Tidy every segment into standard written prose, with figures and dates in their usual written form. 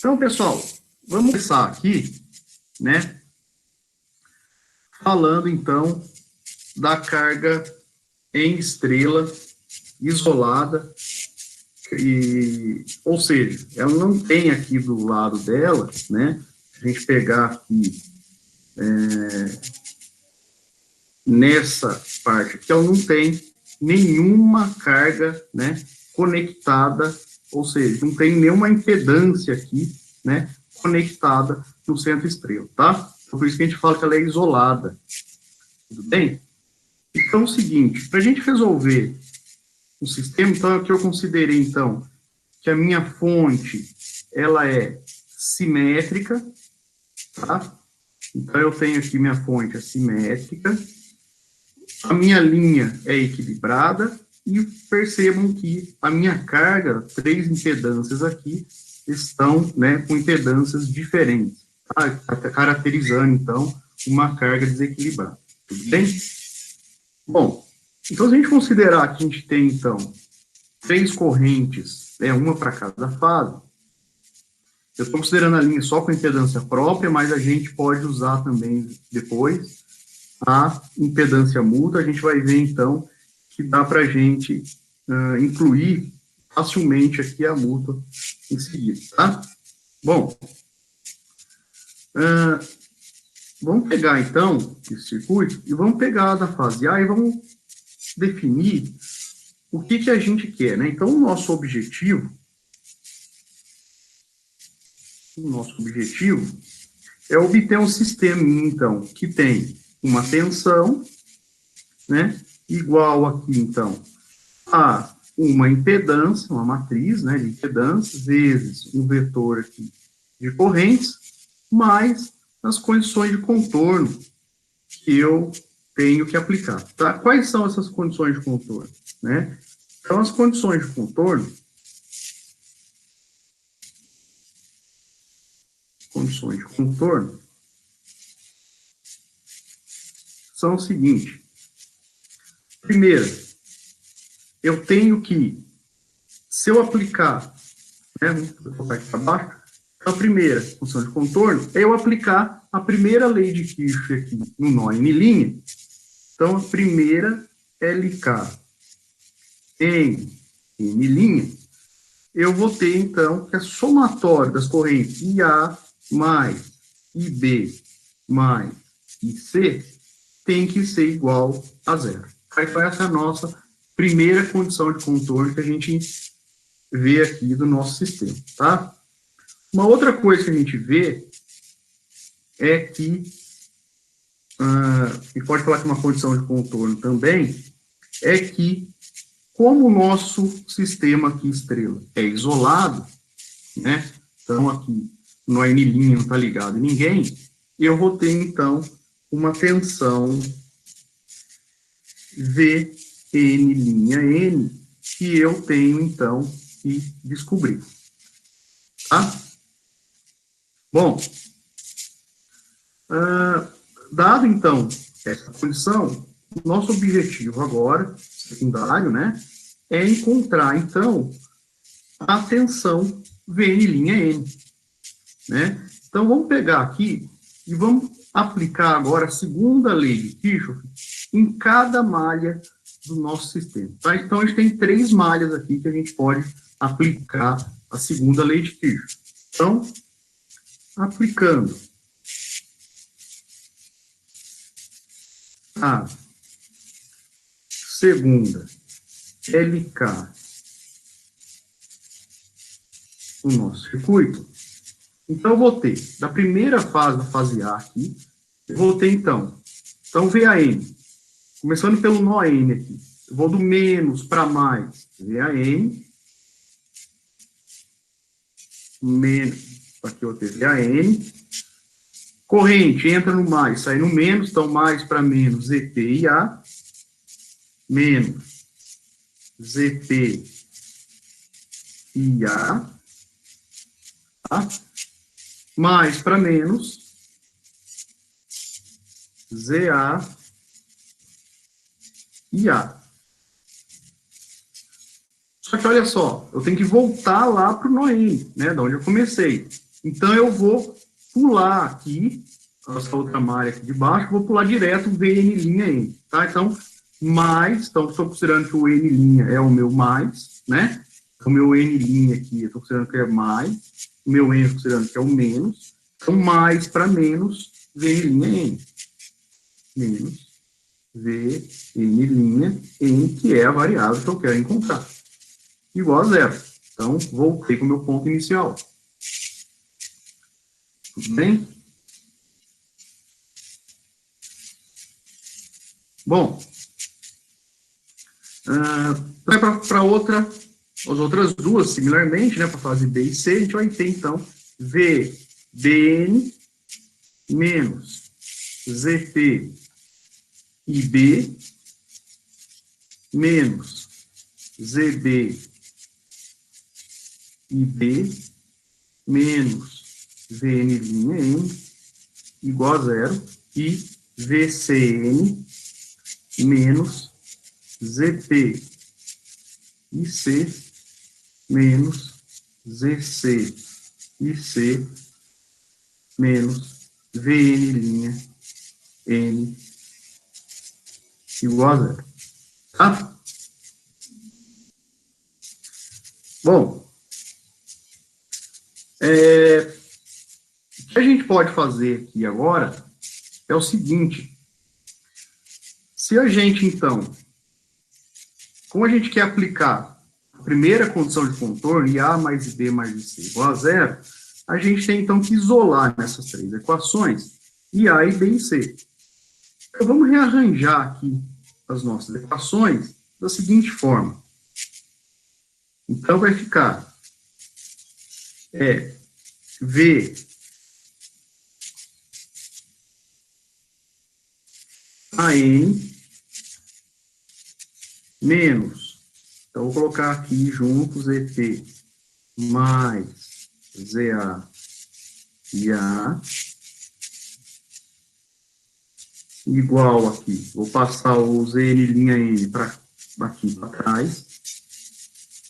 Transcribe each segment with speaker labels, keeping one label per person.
Speaker 1: Então, pessoal, vamos começar aqui, né? Falando, então, da carga em estrela isolada, ou seja, ela não tem aqui do lado dela, né? Se a gente pegar aqui nessa parte aqui, ela não tem nenhuma carga, né, conectada, ou seja, não tem nenhuma impedância aqui, né, conectada no centro estrela, tá? Então, por isso que a gente fala que ela é isolada. Tudo bem? Então, é o seguinte, para a gente resolver o sistema, então, aqui eu considerei, então, que a minha fonte, ela é simétrica, tá? Então, eu tenho aqui minha fonte assimétrica, a minha linha é equilibrada, e percebam que a minha carga, 3 impedâncias aqui, estão, né, com impedâncias diferentes, tá? Caracterizando, então, uma carga desequilibrada. Tudo bem? Bom, então, se a gente considerar que a gente tem, então, 3 correntes, uma para cada fase, eu estou considerando a linha só com impedância própria, mas a gente pode usar também depois a impedância mútua. A gente vai ver, então, que dá para a gente incluir facilmente aqui a mútua em seguida, tá? Bom, vamos pegar, então, esse circuito e vamos pegar a da fase A e vamos definir o que a gente quer, né? Então, o nosso objetivo é obter um sistema, então, que tem uma tensão, né, igual aqui, então, a uma impedância, uma matriz, né, de impedância, vezes um vetor aqui de correntes, mais as condições de contorno que eu tenho que aplicar, tá? Quais são essas condições de contorno, né? Então, as condições de contorno são o seguinte. Primeiro, eu tenho que, se eu aplicar, né, vou colocar aqui para baixo, a primeira função de contorno é eu aplicar a primeira lei de Kirchhoff aqui no nó N'. Então, a primeira LK em N', eu vou ter, então, que a somatória das correntes IA mais IB mais IC tem que ser igual a zero. Então, essa é a nossa primeira condição de contorno que a gente vê aqui do nosso sistema, tá? Uma outra coisa que a gente vê é que, e pode falar que uma condição de contorno também, é que, como o nosso sistema aqui, estrela, é isolado, né? Então, aqui, no N' não está ligado em ninguém, eu vou ter, então, uma tensão Vn', que eu tenho, então, que descobrir. Tá? Bom, dado, então, essa condição, nosso objetivo agora, secundário, né, é encontrar, então, a tensão Vn', né? Então, vamos pegar aqui e vamos aplicar agora a segunda lei de Kirchhoff em cada malha do nosso sistema. Tá? Então, a gente tem 3 malhas aqui que a gente pode aplicar a segunda lei de Kirchhoff. Então, aplicando a segunda LK no nosso circuito, então eu vou ter, da primeira fase, da fase A aqui, eu vou ter, então VAN, começando pelo nó N aqui, eu vou do menos para mais, VAN, menos, aqui eu vou ter VAN, corrente entra no mais, sai no menos, então mais para menos, ZPIA, menos ZPIA, tá? Mais para menos, ZA, IA. Só que olha só, eu tenho que voltar lá para o nó N, né, de onde eu comecei. Então, eu vou pular aqui, essa outra malha aqui de baixo, vou pular direto VN', tá? Então, mais, então, estou considerando que o N' é o meu mais, né? O meu N' aqui, eu estou considerando que é mais, o meu N, considerando que é o menos, então, mais para menos, VN', menos VN', N, que é a variável que eu quero encontrar, igual a zero. Então, voltei para o meu ponto inicial. Tudo bem? Bom, vai para as outras duas, similarmente, né, para a fase B e C, a gente vai ter, então, VBN menos ZP IB menos ZB IB menos VN' igual a zero e VCN menos ZP IC menos ZC IC menos VN' N igual a zero. Tá? Bom, o que a gente pode fazer aqui agora é o seguinte. Se a gente, então, como a gente quer aplicar a primeira condição de contorno, IA mais IB mais IC igual a zero, a gente tem, então, que isolar nessas três equações IA, IB e C. Então, vamos rearranjar aqui as nossas equações da seguinte forma. Então, vai ficar V AN menos, então, vou colocar aqui junto ZP mais ZA e A igual aqui, vou passar o ZN' para aqui para trás,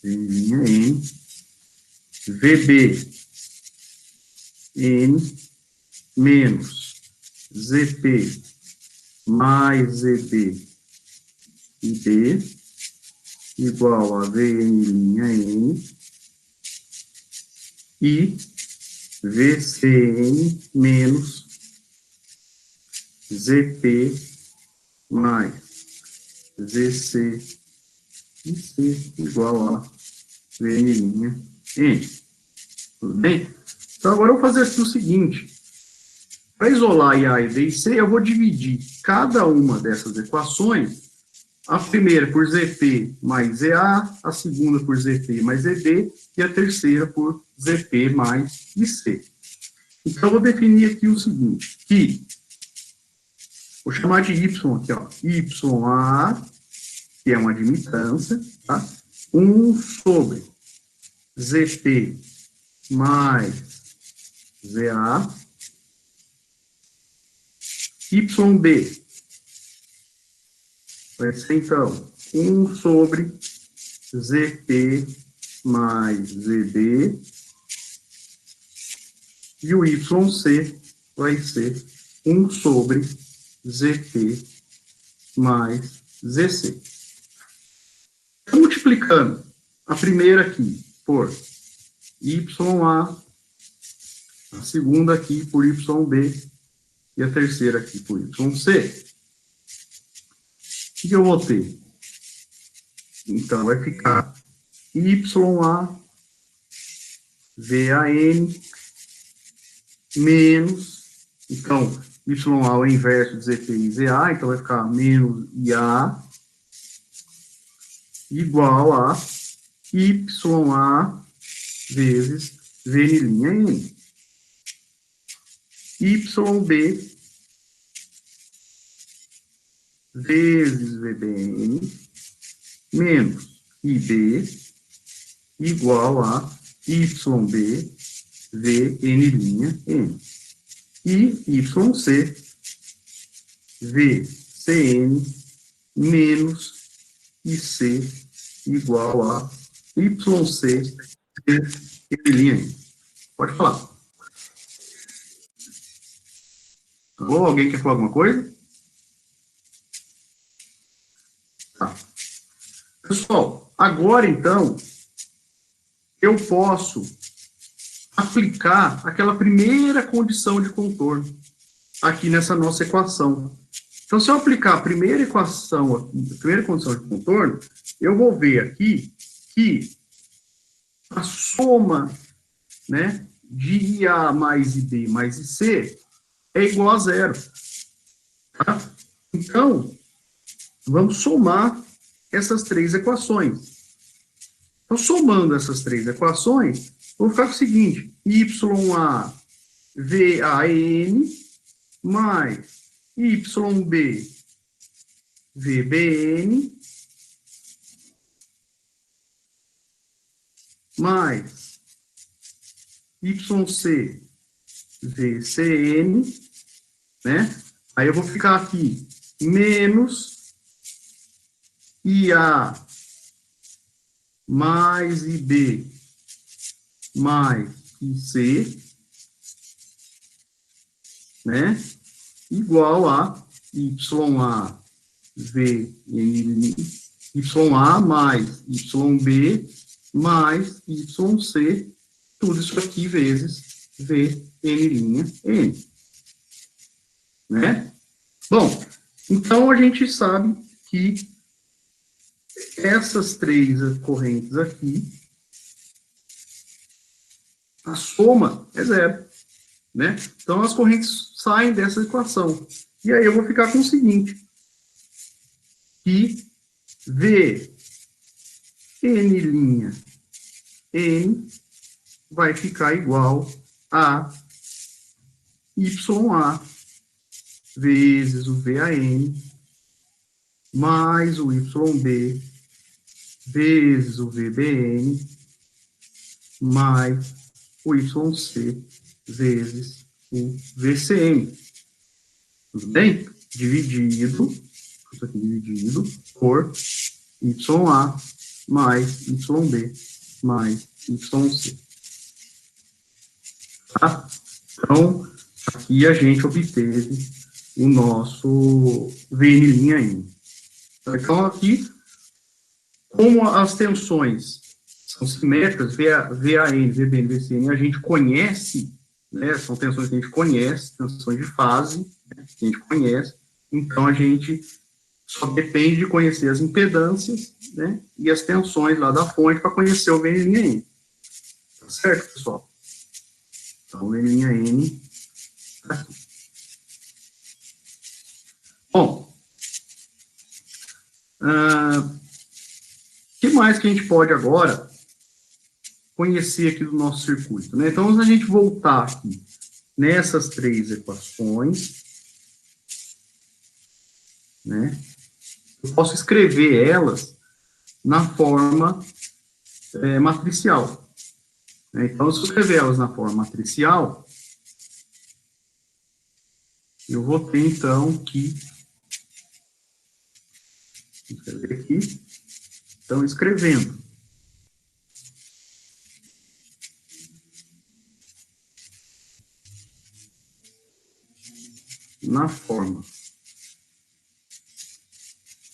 Speaker 1: ZN' VB N menos ZP mais ZB IB igual a VN' e VCN menos ZP mais ZC IC igual a VN' N. Tudo bem? Então, agora eu vou fazer aqui o seguinte. Para isolar IA, IB e C, eu vou dividir cada uma dessas equações, a primeira por ZP mais ZA, a segunda por ZP mais ZB e a terceira por ZP mais IC. Então, eu vou definir aqui o seguinte, que vou chamar de Y aqui, ó, YA, que é uma admitância, tá? 1 sobre ZP mais ZA, YB vai ser, então, 1 sobre ZP mais ZB, e o YC vai ser 1 sobre ZP mais ZC. Multiplicando a primeira aqui por YA, a segunda aqui por YB e a terceira aqui por YC. O que eu vou ter? Então, vai ficar YA VAN menos, então, YA é o inverso de ZP e ZA, então vai ficar menos IA igual a YA vezes VN', YB vezes VBN menos IB igual a YB VN', e YC VCN menos IC igual a YC VN'. Pode falar. Alô, alguém quer falar alguma coisa? Tá. Pessoal, agora então, eu posso aplicar aquela primeira condição de contorno aqui nessa nossa equação. Então, se eu aplicar a primeira equação, a primeira condição de contorno, eu vou ver aqui que a soma, né, de IA mais IB mais IC é igual a zero. Tá? Então, vamos somar essas três equações. Então, somando essas três equações, vou ficar com o seguinte: YA VAN mais YB VBN mais YC VCN, né? Aí eu vou ficar aqui menos IA mais IB mais IC, né? Igual a YA VN, YA mais YB mais YC, tudo isso aqui vezes VN', né? Bom, então a gente sabe que essas três correntes aqui, a soma é zero, né? Então as correntes saem dessa equação. E aí eu vou ficar com o seguinte, que V N' N vai ficar igual a YA vezes o VAN mais o YB vezes o VBN mais o YC vezes o VCN. Tudo bem? Dividido, isso aqui dividido por YA mais YB mais YC. Tá? Então, aqui a gente obteve o nosso VN'. Então, aqui, como as tensões são simétricas, VAN, VBN, VCN, a gente conhece, né, são tensões que a gente conhece, tensões de fase, né, que a gente conhece, então a gente só depende de conhecer as impedâncias, né, e as tensões lá da fonte para conhecer o VN'. Tá certo, pessoal? Então, o VN' tá aqui. Bom, o que mais que a gente pode agora conhecer aqui do nosso circuito, né? Então, se a gente voltar aqui nessas três equações, né? Eu posso escrever elas na forma matricial. Né? Então, se eu escrever elas na forma matricial, eu vou ter, então, que... Vou escrever aqui. Então, escrevendo na forma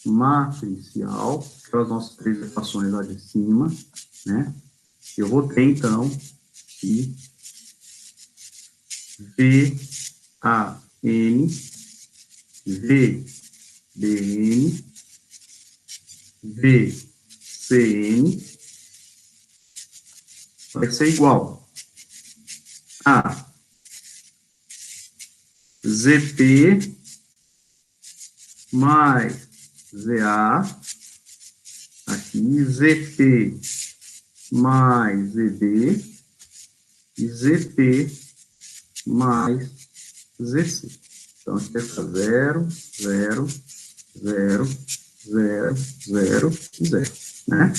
Speaker 1: matricial, pelas nossas três equações lá de cima, né? Eu vou ter, então, que VAN, VBN, VCN vai ser igual a ZP mais ZA, aqui ZP mais ZB e ZP mais ZC. Então, aqui vai ficar 0, 0, 0, 0, 0 e 0, né?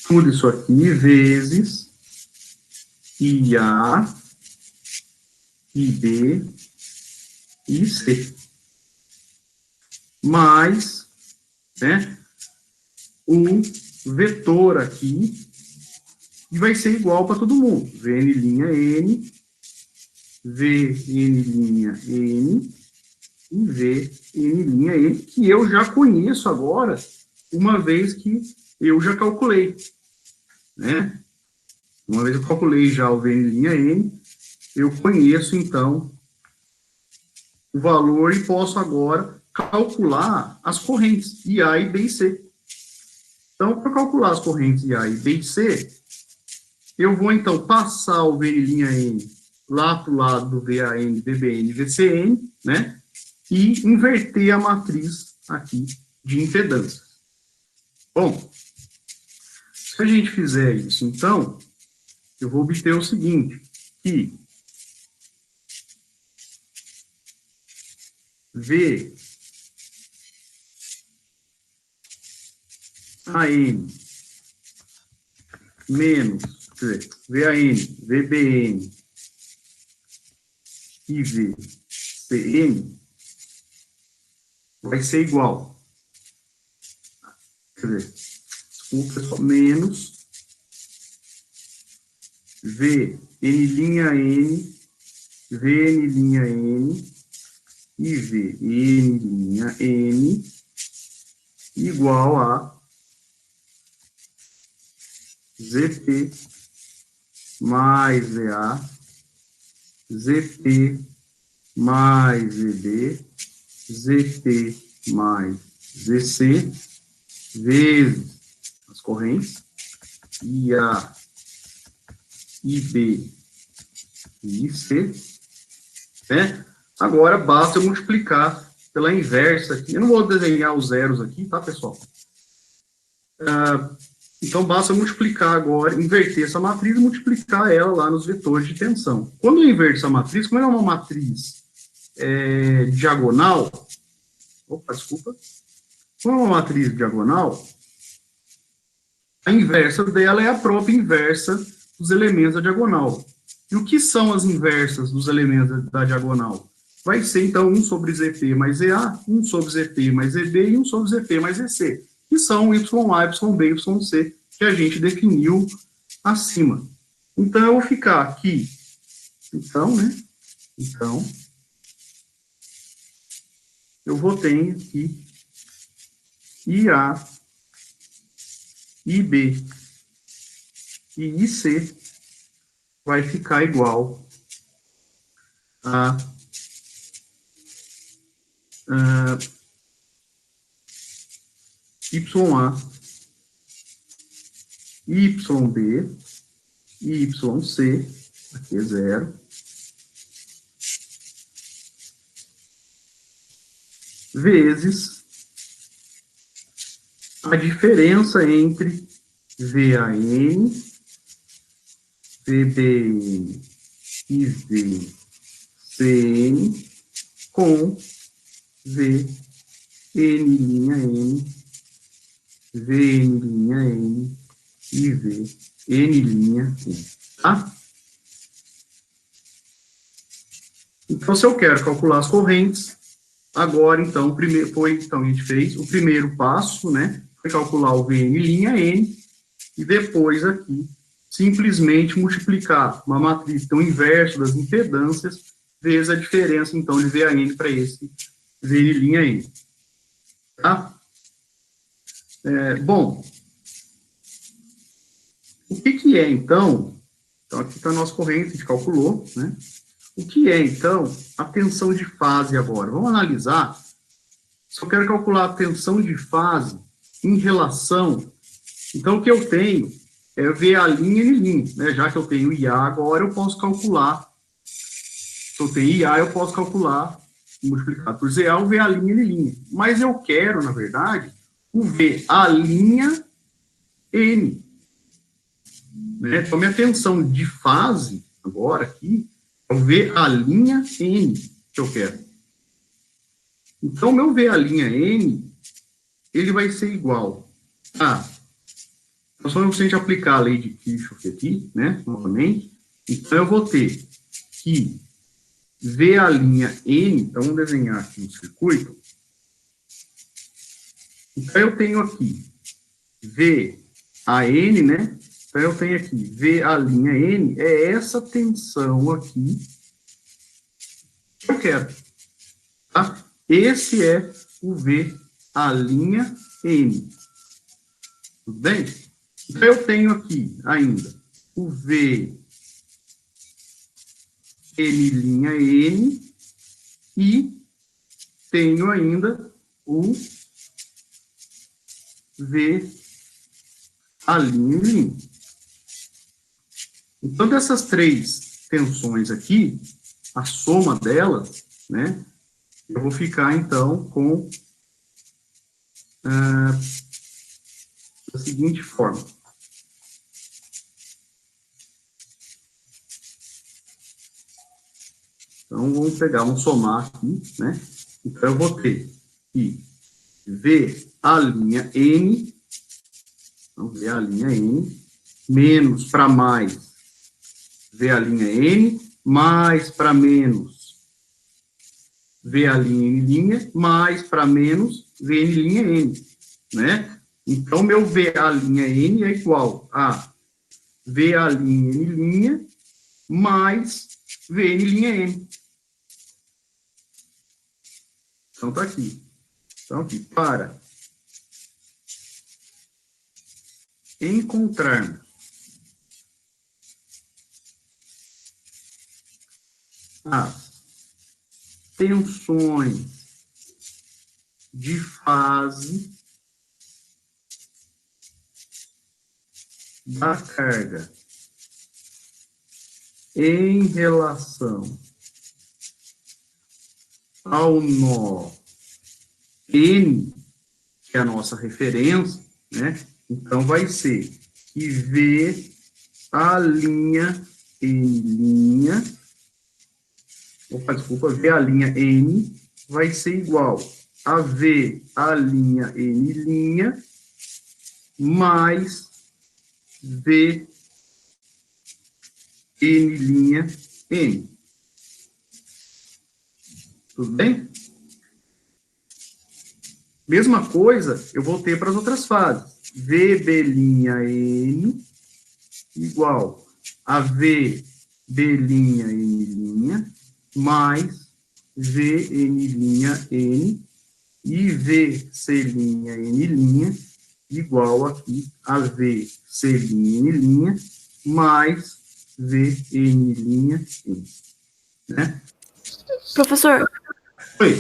Speaker 1: Tudo isso aqui vezes IA, IB e IC. Mais, né, um vetor aqui, e vai ser igual para todo mundo. VN' N Vn' e Vn', que eu já conheço agora, uma vez que eu já calculei, né? Uma vez eu calculei já o Vn', eu conheço, então, o valor e posso agora calcular as correntes IA e B e C. Então, para calcular as correntes IA e B e C, eu vou, então, passar o Vn' lá para o lado do VAN, VBN, VCN, né? E inverter a matriz aqui de impedância. Bom, se a gente fizer isso, então, eu vou obter o seguinte, que VAN menos, quer dizer, VAN, VBN e VCN vai ser igual. Quer dizer, desculpa, pessoal, menos VN', VN' e VN' igual a ZP mais VA, ZP mais VB, ZP mais ZC, vezes as correntes, IA, IB e IC, né? Agora, basta eu multiplicar pela inversa aqui. Eu não vou desenhar os zeros aqui, tá, pessoal? Então, basta eu multiplicar agora, inverter essa matriz e multiplicar ela lá nos vetores de tensão. Quando eu inverto essa matriz, como ela é uma matriz diagonal, como é uma matriz diagonal, a inversa dela é a própria inversa dos elementos da diagonal. E o que são as inversas dos elementos da diagonal? Vai ser, então, 1 sobre ZP mais EA, 1 sobre ZP mais EB e 1 sobre ZP mais EC, que são YA, YB, YC, que a gente definiu acima. Então, eu vou ficar aqui, então, eu vou ter aqui IA, IB e IC vai ficar igual a YA, YB e YC, aqui é 0, vezes a diferença entre VAN, VBN e VCN com VN'N, VN'N e VN'N, tá? Então, se eu quero calcular as correntes, agora, então, a gente fez o primeiro passo, né? Foi calcular o VN'N e depois aqui, simplesmente multiplicar uma matriz tão inverso das impedâncias vezes a diferença, então, de VAN para esse VN'N. Tá? Bom, o que é, então? Então, aqui está a nossa corrente, a gente calculou, né? O que é, então, a tensão de fase agora? Vamos analisar. Se eu quero calcular a tensão de fase em relação... Então, o que eu tenho é ver a linha e linha, né? Já que eu tenho IA agora, eu posso calcular. Se eu tenho IA, eu posso calcular, multiplicar por ZA, o V a linha e linha. Mas eu quero, na verdade, o V a linha N. Né? Então, minha tensão de fase, agora aqui, é o V a linha N que eu quero. Então, meu V a linha N, ele vai ser igual a... Então, só se a gente aplicar a lei de Kirchhoff aqui, né, novamente, então eu vou ter que V a linha N, então vamos desenhar aqui um circuito. Então, eu tenho aqui V a N, né? Então, eu tenho aqui V a linha N, é essa tensão aqui, eu quero. Tá? Esse é o V a linha N. Tudo bem? Então, eu tenho aqui ainda o V N' e tenho ainda o V N'. Então, dessas três tensões aqui, a soma delas, né, eu vou ficar, então, com da seguinte forma. Então, vamos pegar, vamos somar aqui, né? Então, eu vou ter que V N, então, V N, menos para mais V N, mais para menos V N', mais para menos V N', né? Então, meu V N é igual a V N' mais V N'. Então, tá aqui. Então, aqui, para encontrarmos as tensões de fase da carga em relação ao nó N, que é a nossa referência, né? Então, vai ser que V N', V N vai ser igual a V N' mais V N'. Tudo bem? Mesma coisa, eu vou ter para as outras fases. VB', igual a VB', mais VN', e VC', igual aqui a VC', mais VN', né?
Speaker 2: Professor,
Speaker 1: Oi.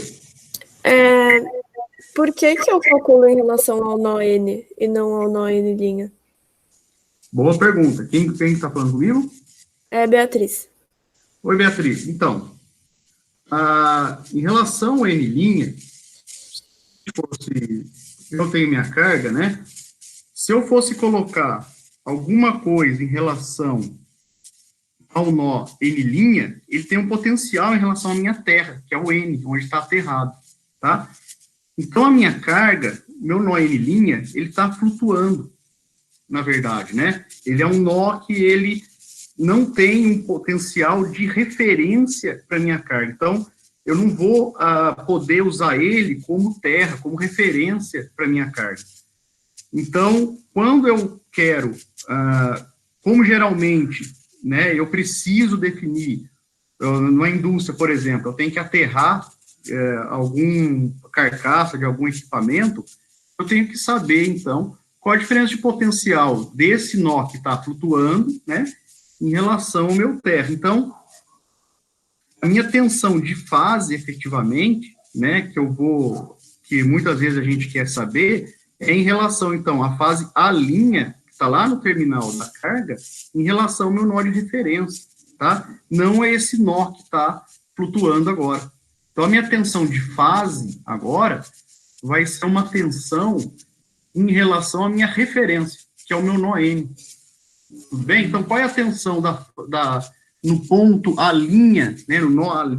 Speaker 2: Por que eu calculo em relação ao nó N e não ao nó N'?
Speaker 1: Boa pergunta. Quem está falando comigo?
Speaker 2: É Beatriz.
Speaker 1: Oi, Beatriz. Então, em relação ao N', eu tenho minha carga, né? Se eu fosse colocar alguma coisa em relação ao nó N', ele tem um potencial em relação à minha terra, que é o N, onde está aterrado, tá? Então, a minha carga, meu nó N', ele está flutuando, na verdade, né? Ele é um nó que ele não tem um potencial de referência para minha carga. Então, eu não vou poder usar ele como terra, como referência para minha carga. Então, quando eu quero, como geralmente, né, eu preciso definir, numa indústria, por exemplo, eu tenho que aterrar algum carcaça de algum equipamento, eu tenho que saber, então, qual a diferença de potencial desse nó que está flutuando, né, em relação ao meu terra. Então, a minha tensão de fase, efetivamente, né, que muitas vezes a gente quer saber, é em relação, então, à fase A', que está lá no terminal da carga, em relação ao meu nó de referência, tá? Não é esse nó que está flutuando agora. Então, a minha tensão de fase, agora, vai ser uma tensão em relação à minha referência, que é o meu nó N. Tudo bem? Então, qual é a tensão no ponto A', né, no nó A' do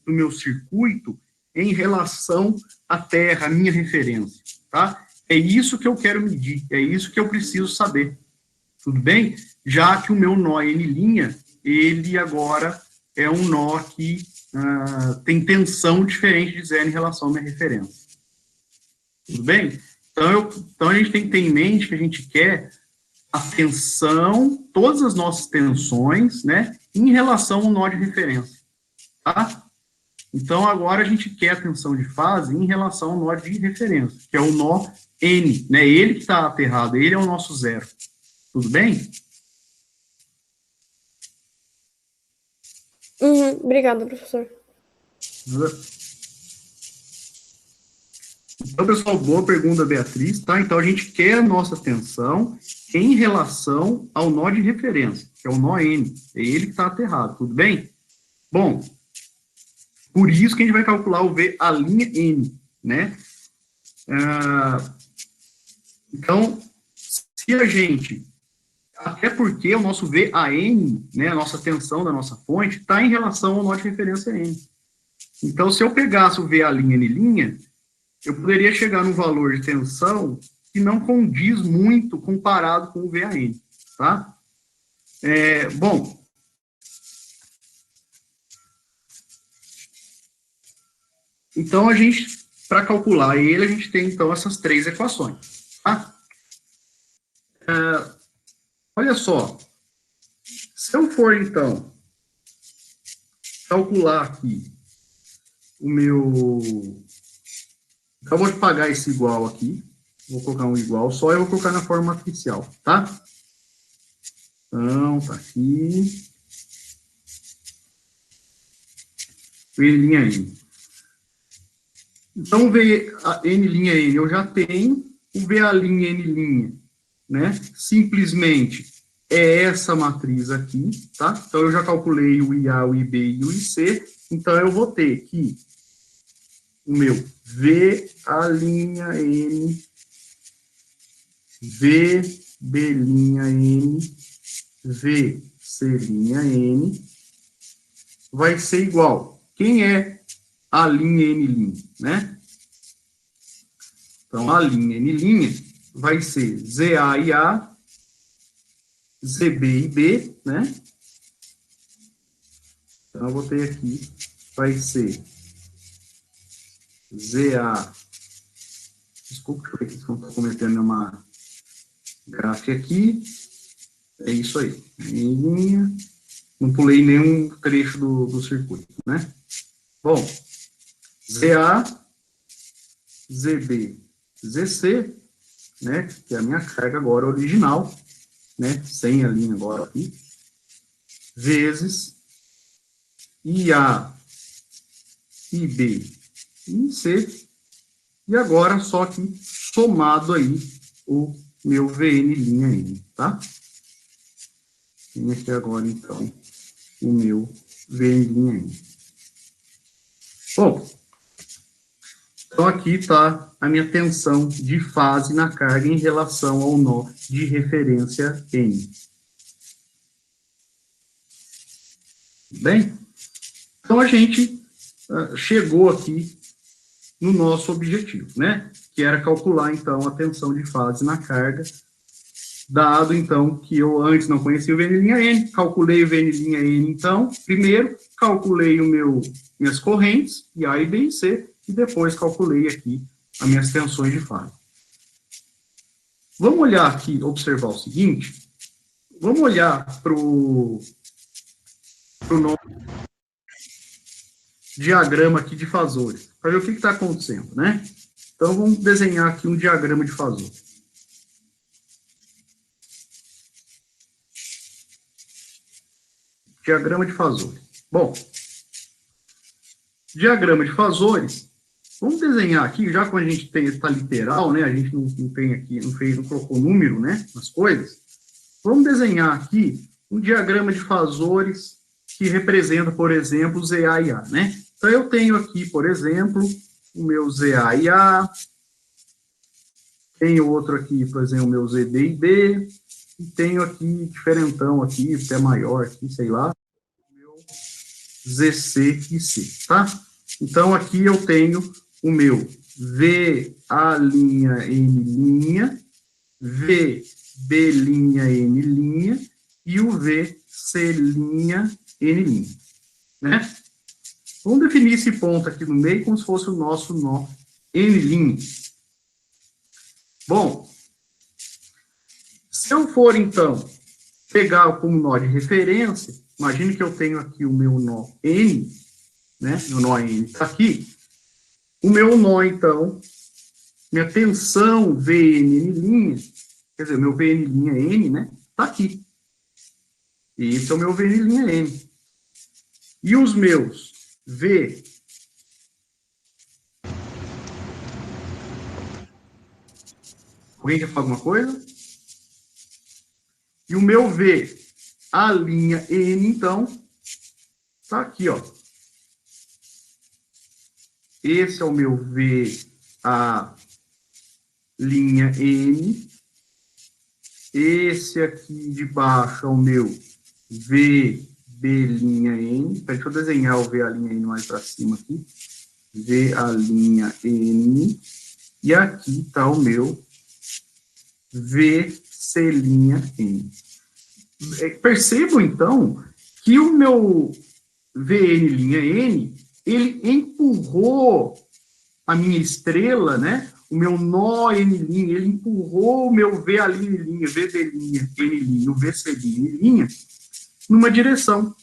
Speaker 1: meu circuito, em relação à terra, a minha referência, tá? É isso que eu quero medir, é isso que eu preciso saber. Tudo bem? Já que o meu nó N', ele agora é um nó que tem tensão diferente de zero em relação à minha referência. Tudo bem? Então, a gente tem que ter em mente que a gente quer a tensão, todas as nossas tensões, né, em relação ao nó de referência, tá? Então, agora a gente quer a tensão de fase em relação ao nó de referência, que é o nó N, né? Ele que está aterrado, ele é o nosso zero. Tudo bem?
Speaker 2: Obrigada, professor.
Speaker 1: Então, pessoal, boa pergunta, Beatriz, tá? Então, a gente quer a nossa tensão em relação ao nó de referência, que é o nó N. É ele que está aterrado, tudo bem? Bom, por isso que a gente vai calcular o V, a linha N, né? Então, se a gente... Até porque o nosso VAN, né, a nossa tensão da nossa fonte, está em relação ao nó de referência N. Então, se eu pegasse o VA' N', eu poderia chegar num valor de tensão que não condiz muito comparado com o VAN, tá? Bom, então a gente, para calcular ele, a gente tem, então, essas três equações, tá? Olha só, se eu for, então, calcular aqui o meu... Eu vou pagar esse igual aqui, vou colocar um igual só, eu vou colocar na forma matricial, tá? Então, tá aqui. N'. Então, N', eu já tenho o VA'N', né? Simplesmente é essa matriz aqui, tá? Então, eu já calculei o IA, o IB e o IC, então eu vou ter que o meu VA'N, VB'N, VC'N vai ser igual. Quem é a linha N', né? Então, a linha N' vai ser ZA e A, ZB e B, né? Então, eu vou ter aqui, vai ser ZA... Desculpa, deixa eu ver aqui se eu estou cometendo uma gráfica aqui. É isso aí. Linha. Não pulei nenhum trecho do circuito, né? Bom, ZA, ZB, ZC, né? Que é a minha carga agora original, né? Sem a linha agora aqui. Vezes IA, IB, IC. E agora só que somado aí o meu VN', tá? Tem aqui agora, então, o meu VN'. Bom, então aqui está a minha tensão de fase na carga em relação ao nó de referência N. Bem? Então a gente chegou aqui no nosso objetivo, né? Que era calcular, então, a tensão de fase na carga, dado, então, que eu antes não conhecia o VN', calculei o VN', então, primeiro, calculei minhas correntes, A, B e C, e depois calculei aqui as minhas tensões de fase. Vamos olhar aqui, observar o seguinte, vamos olhar para o nosso diagrama aqui de fasores, para ver o que está acontecendo, né? Então, vamos desenhar aqui um diagrama de fasor. Diagrama de fasores. Bom, diagrama de fasores, vamos desenhar aqui, já que a gente está literal, né? A gente não tem aqui, não colocou número, né? Nas coisas. Vamos desenhar aqui um diagrama de fasores que representa, por exemplo, ZA e A, né? Então, eu tenho aqui, por exemplo, o meu ZA e A, tenho outro aqui, por exemplo, o meu ZD e B, e tenho aqui, diferentão aqui, até maior aqui, sei lá, o meu ZC e C, tá? Então, aqui eu tenho o meu VA'N', VB'N' e o VC'N', né? Vamos definir esse ponto aqui no meio como se fosse o nosso nó N'. Bom, se eu for, então, pegar como nó de referência, imagine que eu tenho aqui o meu nó N, né? Meu nó N está aqui. O meu nó, então, minha tensão VN', quer dizer, meu VN', né? Está aqui. E esse é o meu VN'. E os meus V... Alguém quer falar alguma coisa? E o meu V, a linha N, então, está aqui, ó. Esse é o meu V, a linha N. Esse aqui de baixo é o meu V, B'N. Deixa eu desenhar o V, a linha N mais para cima aqui. V, a linha N. E aqui está o meu V, C'N. Percebam, então, que o meu Vn', ele empurrou a minha estrela, né? O meu nó N', ele empurrou o meu V', VB', N', o VC', numa direção,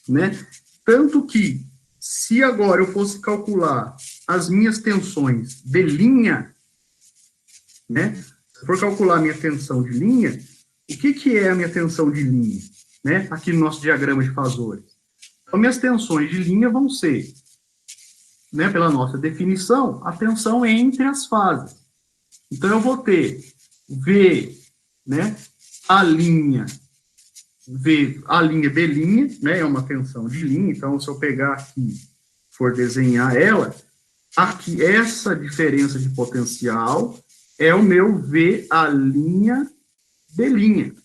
Speaker 1: né? Tanto que, se agora eu fosse calcular as minhas tensões de linha, né? Se for calcular a minha tensão de linha, o que é a minha tensão de linha, né? Aqui no nosso diagrama de fasores. Então, minhas tensões de linha vão ser, né, pela nossa definição, a tensão entre as fases. Então, eu vou ter V, né, a linha B', né, é uma tensão de linha. Então, se eu pegar aqui, for desenhar ela, aqui, essa diferença de potencial é o meu V, a linha B'.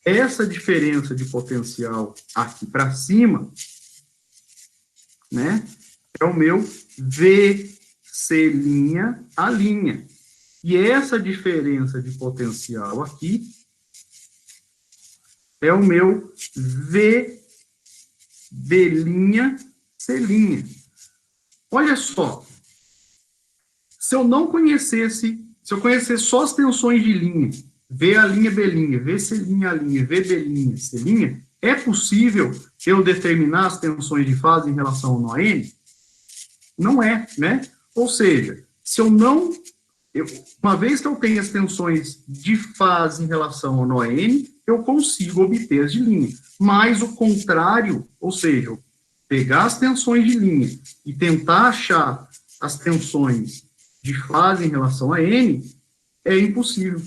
Speaker 1: Essa diferença de potencial aqui para cima, né, é o meu VC', a linha. E essa diferença de potencial aqui é o meu VB', C'. Olha só, se eu não conhecesse, se eu conhecesse só as tensões de linha, V a linha B', VC' a linha, VB', C', é possível eu determinar as tensões de fase em relação ao nó N? Não é, né? Ou seja, se eu não... uma vez que eu tenho as tensões de fase em relação ao nó N, eu consigo obter as de linha. Mas o contrário, ou seja, eu pegar as tensões de linha e tentar achar as tensões de fase em relação a N, é impossível,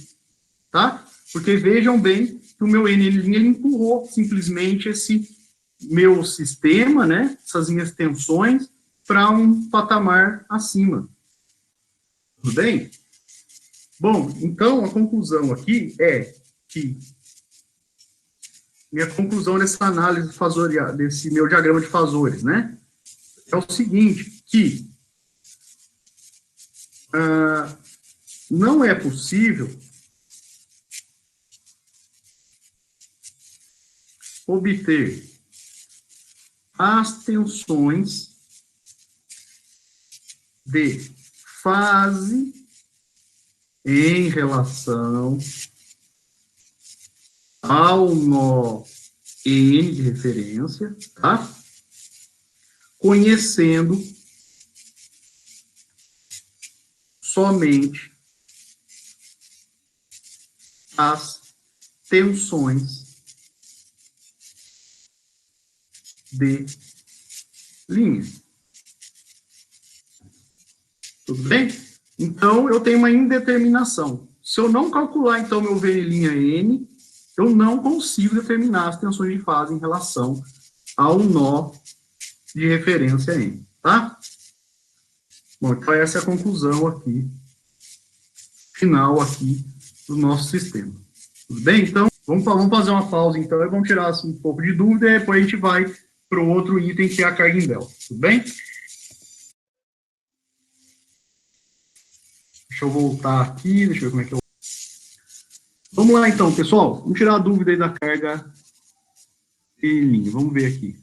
Speaker 1: tá? Porque vejam bem que o meu N', ele empurrou simplesmente esse meu sistema, né, essas minhas tensões, para um patamar acima. Tudo bem? Bom, então a conclusão aqui é que minha conclusão nessa análise fasorial, desse meu diagrama de fasores, né, é o seguinte, que não é possível obter as tensões de fase em relação ao nó N de referência, tá? Conhecendo somente as tensões de linha. Tudo bem? Então, eu tenho uma indeterminação. Se eu não calcular, então, meu V'N', eu não consigo determinar as tensões de fase em relação ao nó de referência N, tá? Bom, então essa é a conclusão aqui, final aqui do nosso sistema. Tudo bem? Então, vamos fazer uma pausa, então, e vamos tirar assim, um pouco de dúvida, e depois a gente vai para o outro item, que é a carga em delta. Tudo bem? Deixa eu voltar aqui, deixa eu ver como é que eu... Vamos lá, então, pessoal. Vamos tirar a dúvida aí da carga em linha. Vamos ver aqui.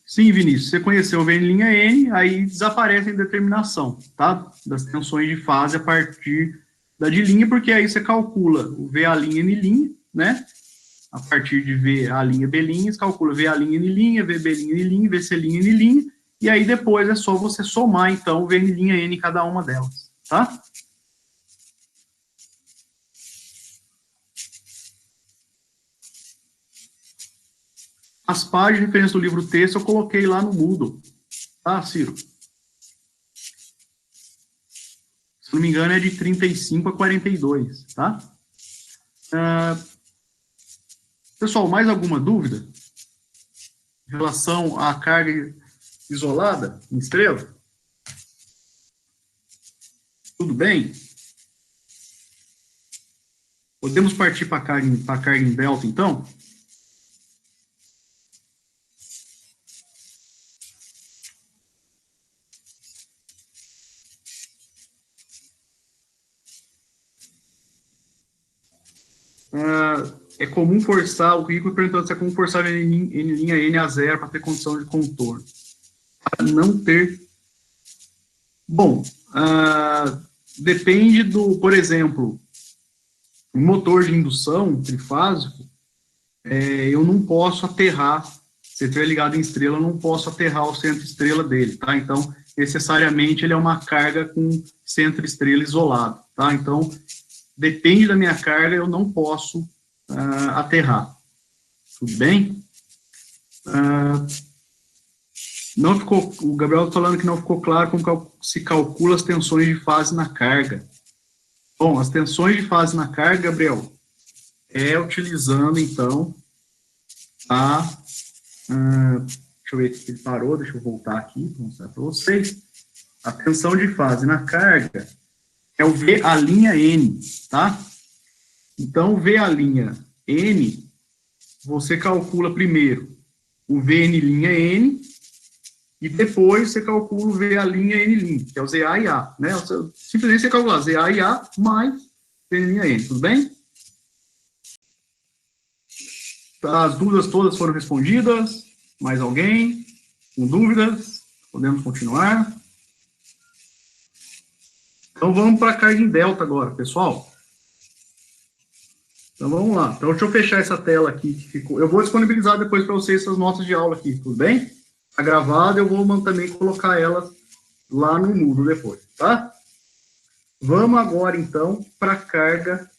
Speaker 1: Sim, Vinícius, você conheceu o V'(N), aí desaparece a indeterminação, tá? Das tensões de fase a partir da de linha, porque aí você calcula o VA'(N', né? A partir de VA'(B', você calcula VA'(N', VB'(N', VC'(N'), e aí depois é só você somar, então, o V'(N) em cada uma delas, tá? As páginas de referência do livro texto eu coloquei lá no Moodle, tá, Ciro? Se não me engano, é de 35 a 42, tá? Pessoal, mais alguma dúvida em relação à carga isolada em estrela? Tudo bem? Podemos partir para a carga em delta, então? É comum forçar, o Rico perguntando se é comum forçar N' a zero para ter condição de contorno. Para não ter... Bom, depende do, por exemplo, um motor de indução trifásico, eu não posso aterrar, se ele estiver ligado em estrela, eu não posso aterrar o centro-estrela dele, tá? Então, necessariamente, ele é uma carga com centro-estrela isolado, tá? Então, depende da minha carga, eu não posso aterrar. Tudo bem? Não ficou, o Gabriel está falando que não ficou claro como se calcula as tensões de fase na carga. Bom, as tensões de fase na carga, Gabriel, utilizando, então, deixa eu ver se ele parou, deixa eu voltar aqui para mostrar para vocês. A tensão de fase na carga é o VA'(N), tá? Então, o VA'(N), você calcula primeiro o VN'(N), e depois você calcula o VA'(N'), que é o ZA e A, né? Simplesmente você calcula ZA e A mais VN'(N), tudo bem? As dúvidas todas foram respondidas? Mais alguém? Com dúvidas? Podemos continuar? Então, vamos para a carga em delta agora, pessoal. Então, vamos lá. Então, deixa eu fechar essa tela aqui que ficou. Eu vou disponibilizar depois para vocês essas notas de aula aqui, tudo bem? Está gravada, eu vou também colocar elas lá no Moodle depois, tá? Vamos agora, então, para a carga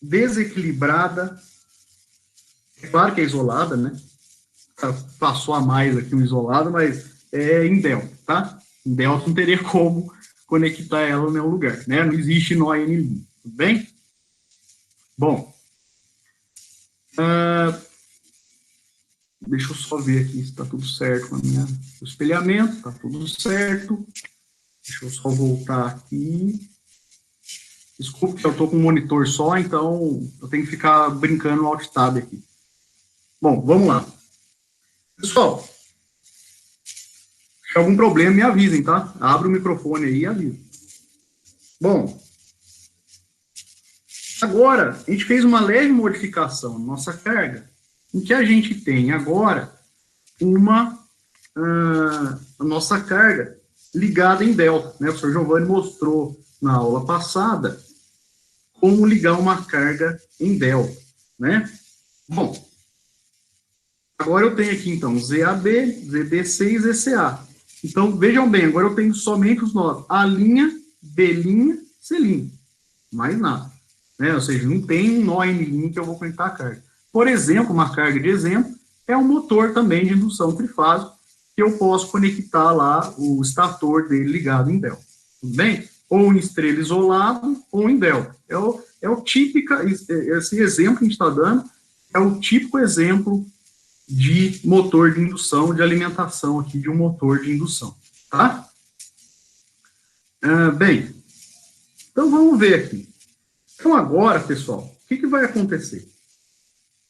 Speaker 1: desequilibrada. É claro que é isolada, né? Passou a mais aqui um isolado, mas é em delta, tá? Em delta não teria como conectar ela em nenhum lugar, né? Não existe nó N', tudo bem? Bom, deixa eu só ver aqui se está tudo certo com o meu espelhamento, está tudo certo. Deixa eu só voltar aqui. Desculpe que eu estou com um monitor só, então eu tenho que ficar brincando no Alt-Tab aqui. Bom, vamos lá. Pessoal, se algum problema, me avisem, tá? Abre o microfone aí e avisa. Bom, agora a gente fez uma leve modificação na nossa carga, em que a gente tem agora a nossa carga ligada em delta, né? O professor Giovanni mostrou na aula passada como ligar uma carga em delta, né? Bom, agora eu tenho aqui, então, ZAB, ZBC e ZCA. Então, vejam bem, agora eu tenho somente os nós A', B', C'. Mais nada. Né? Ou seja, não tem um nó N' que eu vou conectar a carga. Por exemplo, uma carga de exemplo é um motor também de indução trifásica, que eu posso conectar lá o estator dele ligado em delta. Tudo bem? Ou em estrela isolado, ou em delta. Esse exemplo que a gente está dando é o típico exemplo de motor de indução, de alimentação aqui de um motor de indução, tá? Bem, então vamos ver aqui. Então agora, pessoal, o que vai acontecer?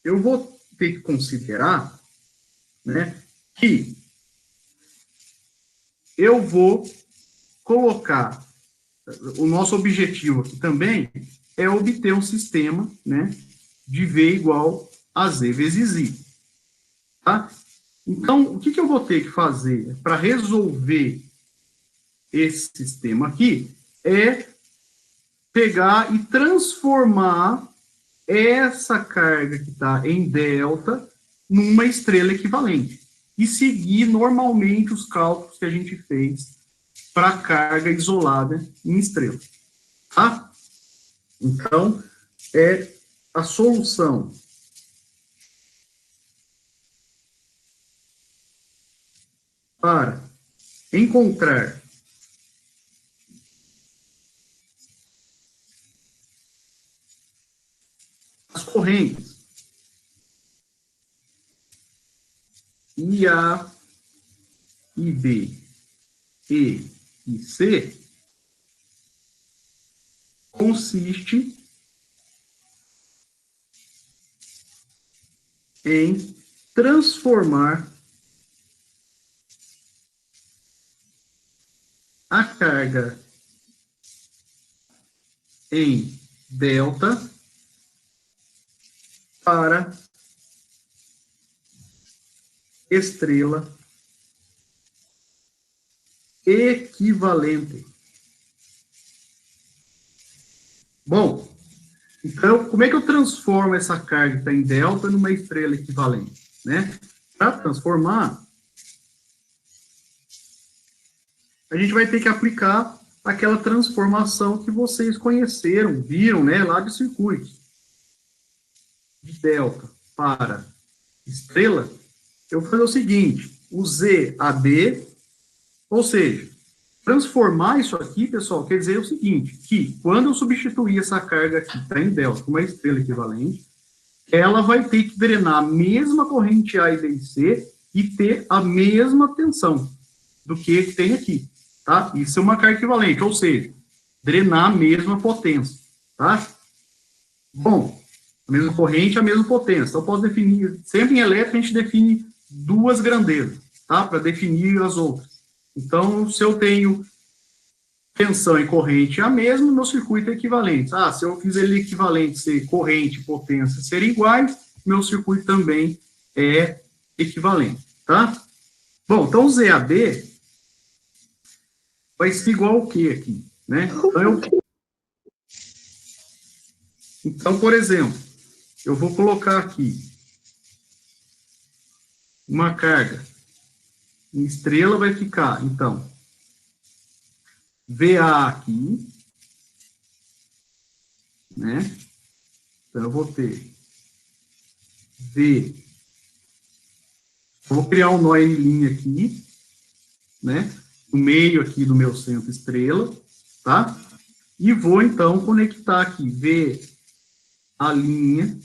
Speaker 1: Eu vou ter que considerar, né, que eu vou colocar, o nosso objetivo aqui também é obter um sistema, né, de V igual a Z vezes I. tá? Então, o que eu vou ter que fazer para resolver esse sistema aqui é pegar e transformar essa carga que está em delta numa estrela equivalente e seguir normalmente os cálculos que a gente fez para a carga isolada em estrela, tá? Então, a solução para encontrar as correntes IA, IB, E e C consiste em transformar a carga em delta para estrela equivalente. Bom, então, como é que eu transformo essa carga que está em delta numa estrela equivalente? Né? Para transformar, a gente vai ter que aplicar aquela transformação que vocês conheceram, viram, né, lá de circuitos. De delta para estrela, eu vou fazer o seguinte, o ZAB, ou seja, transformar isso aqui, pessoal, quer dizer o seguinte, que quando eu substituir essa carga aqui, está em delta, com uma estrela equivalente, ela vai ter que drenar a mesma corrente A e B e C e ter a mesma tensão do que tem aqui, tá? Isso é uma carga equivalente, ou seja, drenar a mesma potência, tá? Bom, a mesma corrente, a mesma potência. Então, eu posso definir, sempre em elétrica a gente define duas grandezas, tá? Para definir as outras. Então, se eu tenho tensão e corrente a mesma, meu circuito é equivalente. Ah, se eu fizer ele equivalente, ser corrente e potência serem iguais, meu circuito também é equivalente, tá? Bom, então o ZAB vai ser igual ao que aqui, né? Então, por exemplo, eu vou colocar aqui uma carga em estrela, vai ficar, então, VA aqui, né? Então, eu vou ter V. Eu vou criar um nó N' aqui, né? No meio aqui do meu centro estrela, tá? E vou, então, conectar aqui V a linha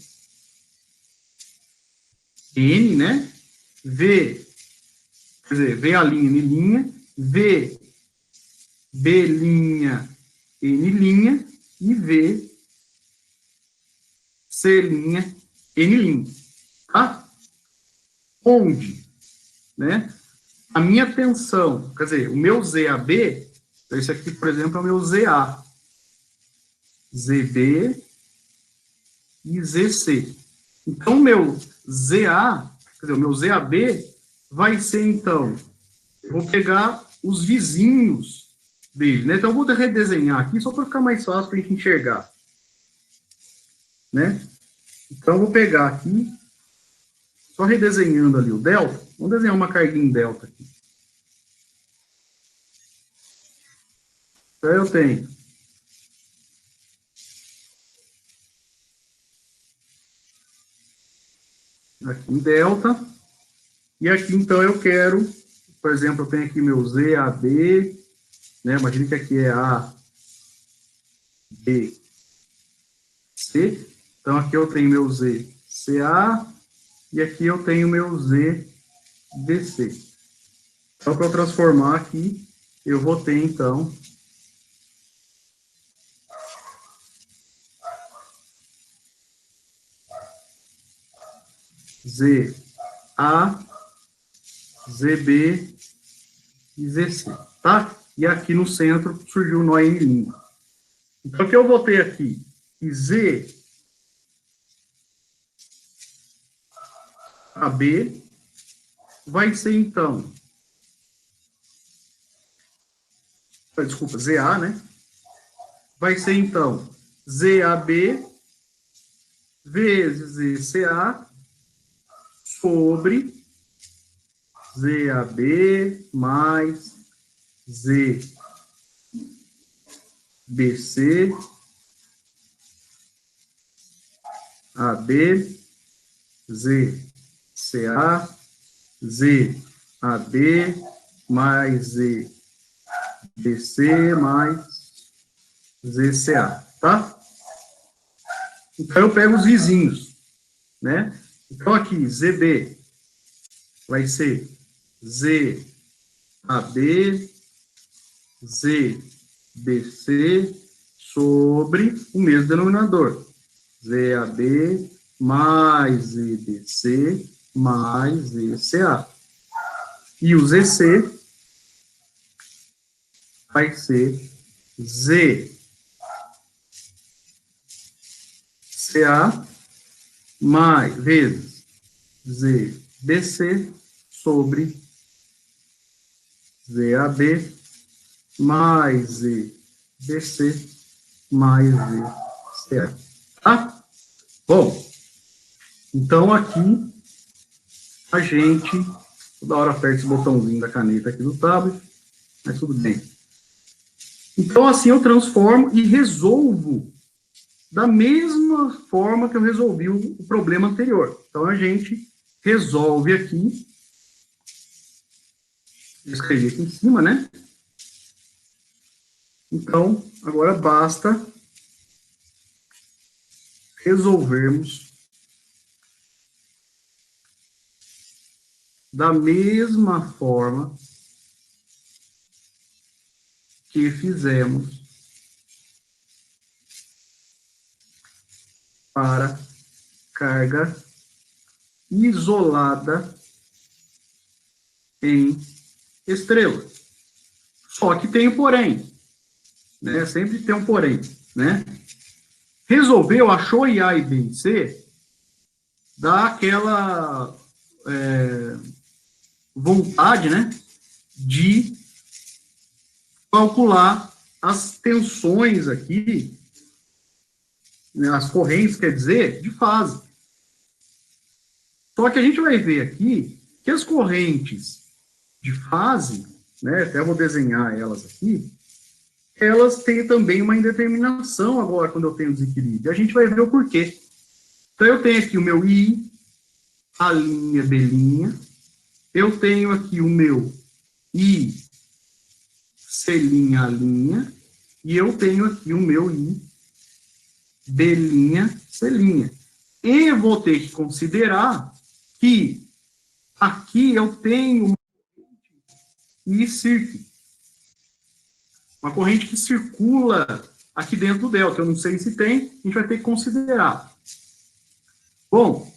Speaker 1: N, né? V, quer dizer, V a linha N linha, V, B linha, N linha e V, C linha, N linha, tá? Onde, né? A minha tensão, quer dizer, o meu ZAB, então esse aqui, por exemplo, é o meu ZA, ZB e ZC. Então, o meu ZA, quer dizer, o meu ZAB vai ser, então, eu vou pegar os vizinhos dele, né? Então, eu vou redesenhar aqui, só para ficar mais fácil para a gente enxergar, né? Então, eu vou pegar aqui, só redesenhando ali o delta, vamos desenhar uma carguinha em delta aqui. Então, eu tenho aqui em delta, e aqui, então, eu quero, por exemplo, eu tenho aqui meu ZAB, né? Imagina que aqui é A, B, C. Então, aqui eu tenho meu ZCA e aqui eu tenho meu ZBC. Então, para eu transformar aqui, eu vou ter, então, ZA, ZB e ZC, tá? E aqui no centro surgiu o nó N'. Então, o que eu vou ter aqui? ZAB vai ser, então, desculpa, ZA, né? Vai ser, então, ZAB vezes ECA sobre ZAB mais ZBC AB ZCA ZAB mais ZBC mais ZCA, tá? Então, eu pego os vizinhos, né? Então, aqui, ZB vai ser ZAB, ZBC sobre o mesmo denominador. ZAB mais ZBC mais ZCA. E o ZC vai ser ZCA mais vezes ZBC sobre ZAB mais ZBC mais ZCA. Tá? Bom, então aqui a gente, toda hora aperta esse botãozinho da caneta aqui do tablet, mas tudo bem. Então assim eu transformo e resolvo da mesma forma que eu resolvi o problema anterior. Então a gente resolve aqui, escrevi aqui em cima, né? Então, agora basta resolvermos da mesma forma que fizemos para carga isolada em estrela. Só que tem o porém, né? Sempre tem um porém, né? Resolveu, achou A e B e C, dá aquela vontade, né, de calcular as tensões aqui, né, as correntes, quer dizer, de fase. Só que a gente vai ver aqui que as correntes de fase, né, até vou desenhar elas aqui, elas têm também uma indeterminação agora quando eu tenho desequilíbrio. A gente vai ver o porquê. Então, eu tenho aqui o meu I, a linha B', eu tenho aqui o meu I, C', A', e eu tenho aqui o meu I, B', C'. E vou ter que considerar que aqui eu tenho I circ, uma corrente que circula aqui dentro do delta. Eu não sei se tem, a gente vai ter que considerar. Bom,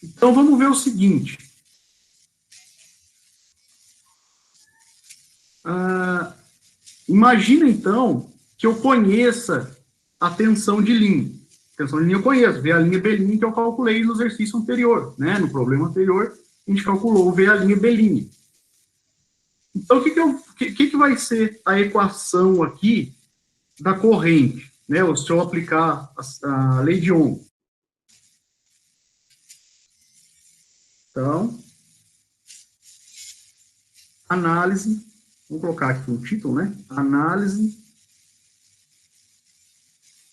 Speaker 1: então vamos ver o seguinte. Imagina, então, que eu conheça a tensão de linha. Tensão de linha eu conheço, V' B' que eu calculei no exercício anterior, né? No problema anterior, a gente calculou o V' B'. Então, o que vai ser a equação aqui da corrente, né? Se eu aplicar a lei de Ohm. Então, análise, vou colocar aqui um título, né? Análise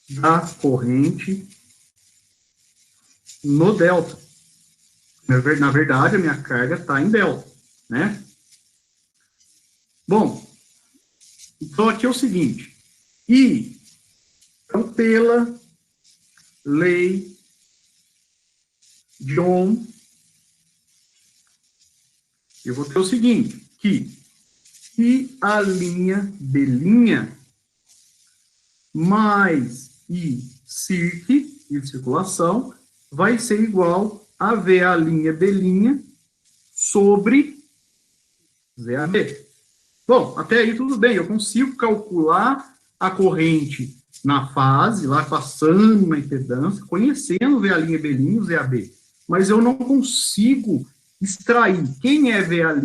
Speaker 1: da corrente no delta. Na verdade, a minha carga está em delta, né? Bom, então aqui é o seguinte, então, pela lei de Ohm, eu vou ter o seguinte, que I a linha B' mais I circ, I de circulação, vai ser igual a V' B' sobre ZAB. Bom, até aí tudo bem, eu consigo calcular a corrente na fase, lá passando uma impedância, conhecendo o V' B', o ZAB, mas eu não consigo extrair quem é VA',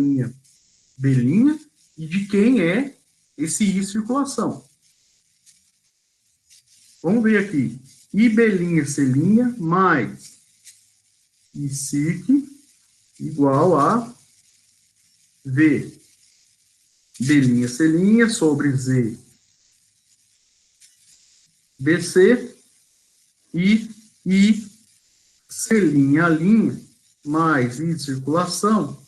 Speaker 1: B' e de quem é esse I circulação. Vamos ver aqui. IB', C' mais ICIC igual a V B', C' sobre Z BC e I C' mais I circulação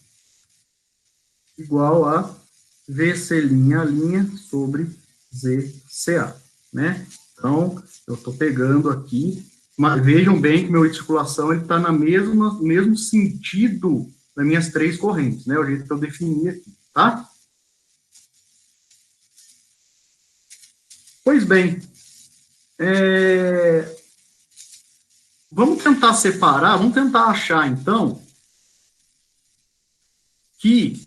Speaker 1: igual a VC' sobre ZCA, né? Então, eu estou pegando aqui, mas vejam bem que meu I de circulação está no mesmo sentido das minhas três correntes, né? O jeito que eu defini aqui, tá? Pois bem, vamos tentar separar, vamos tentar achar, então, que,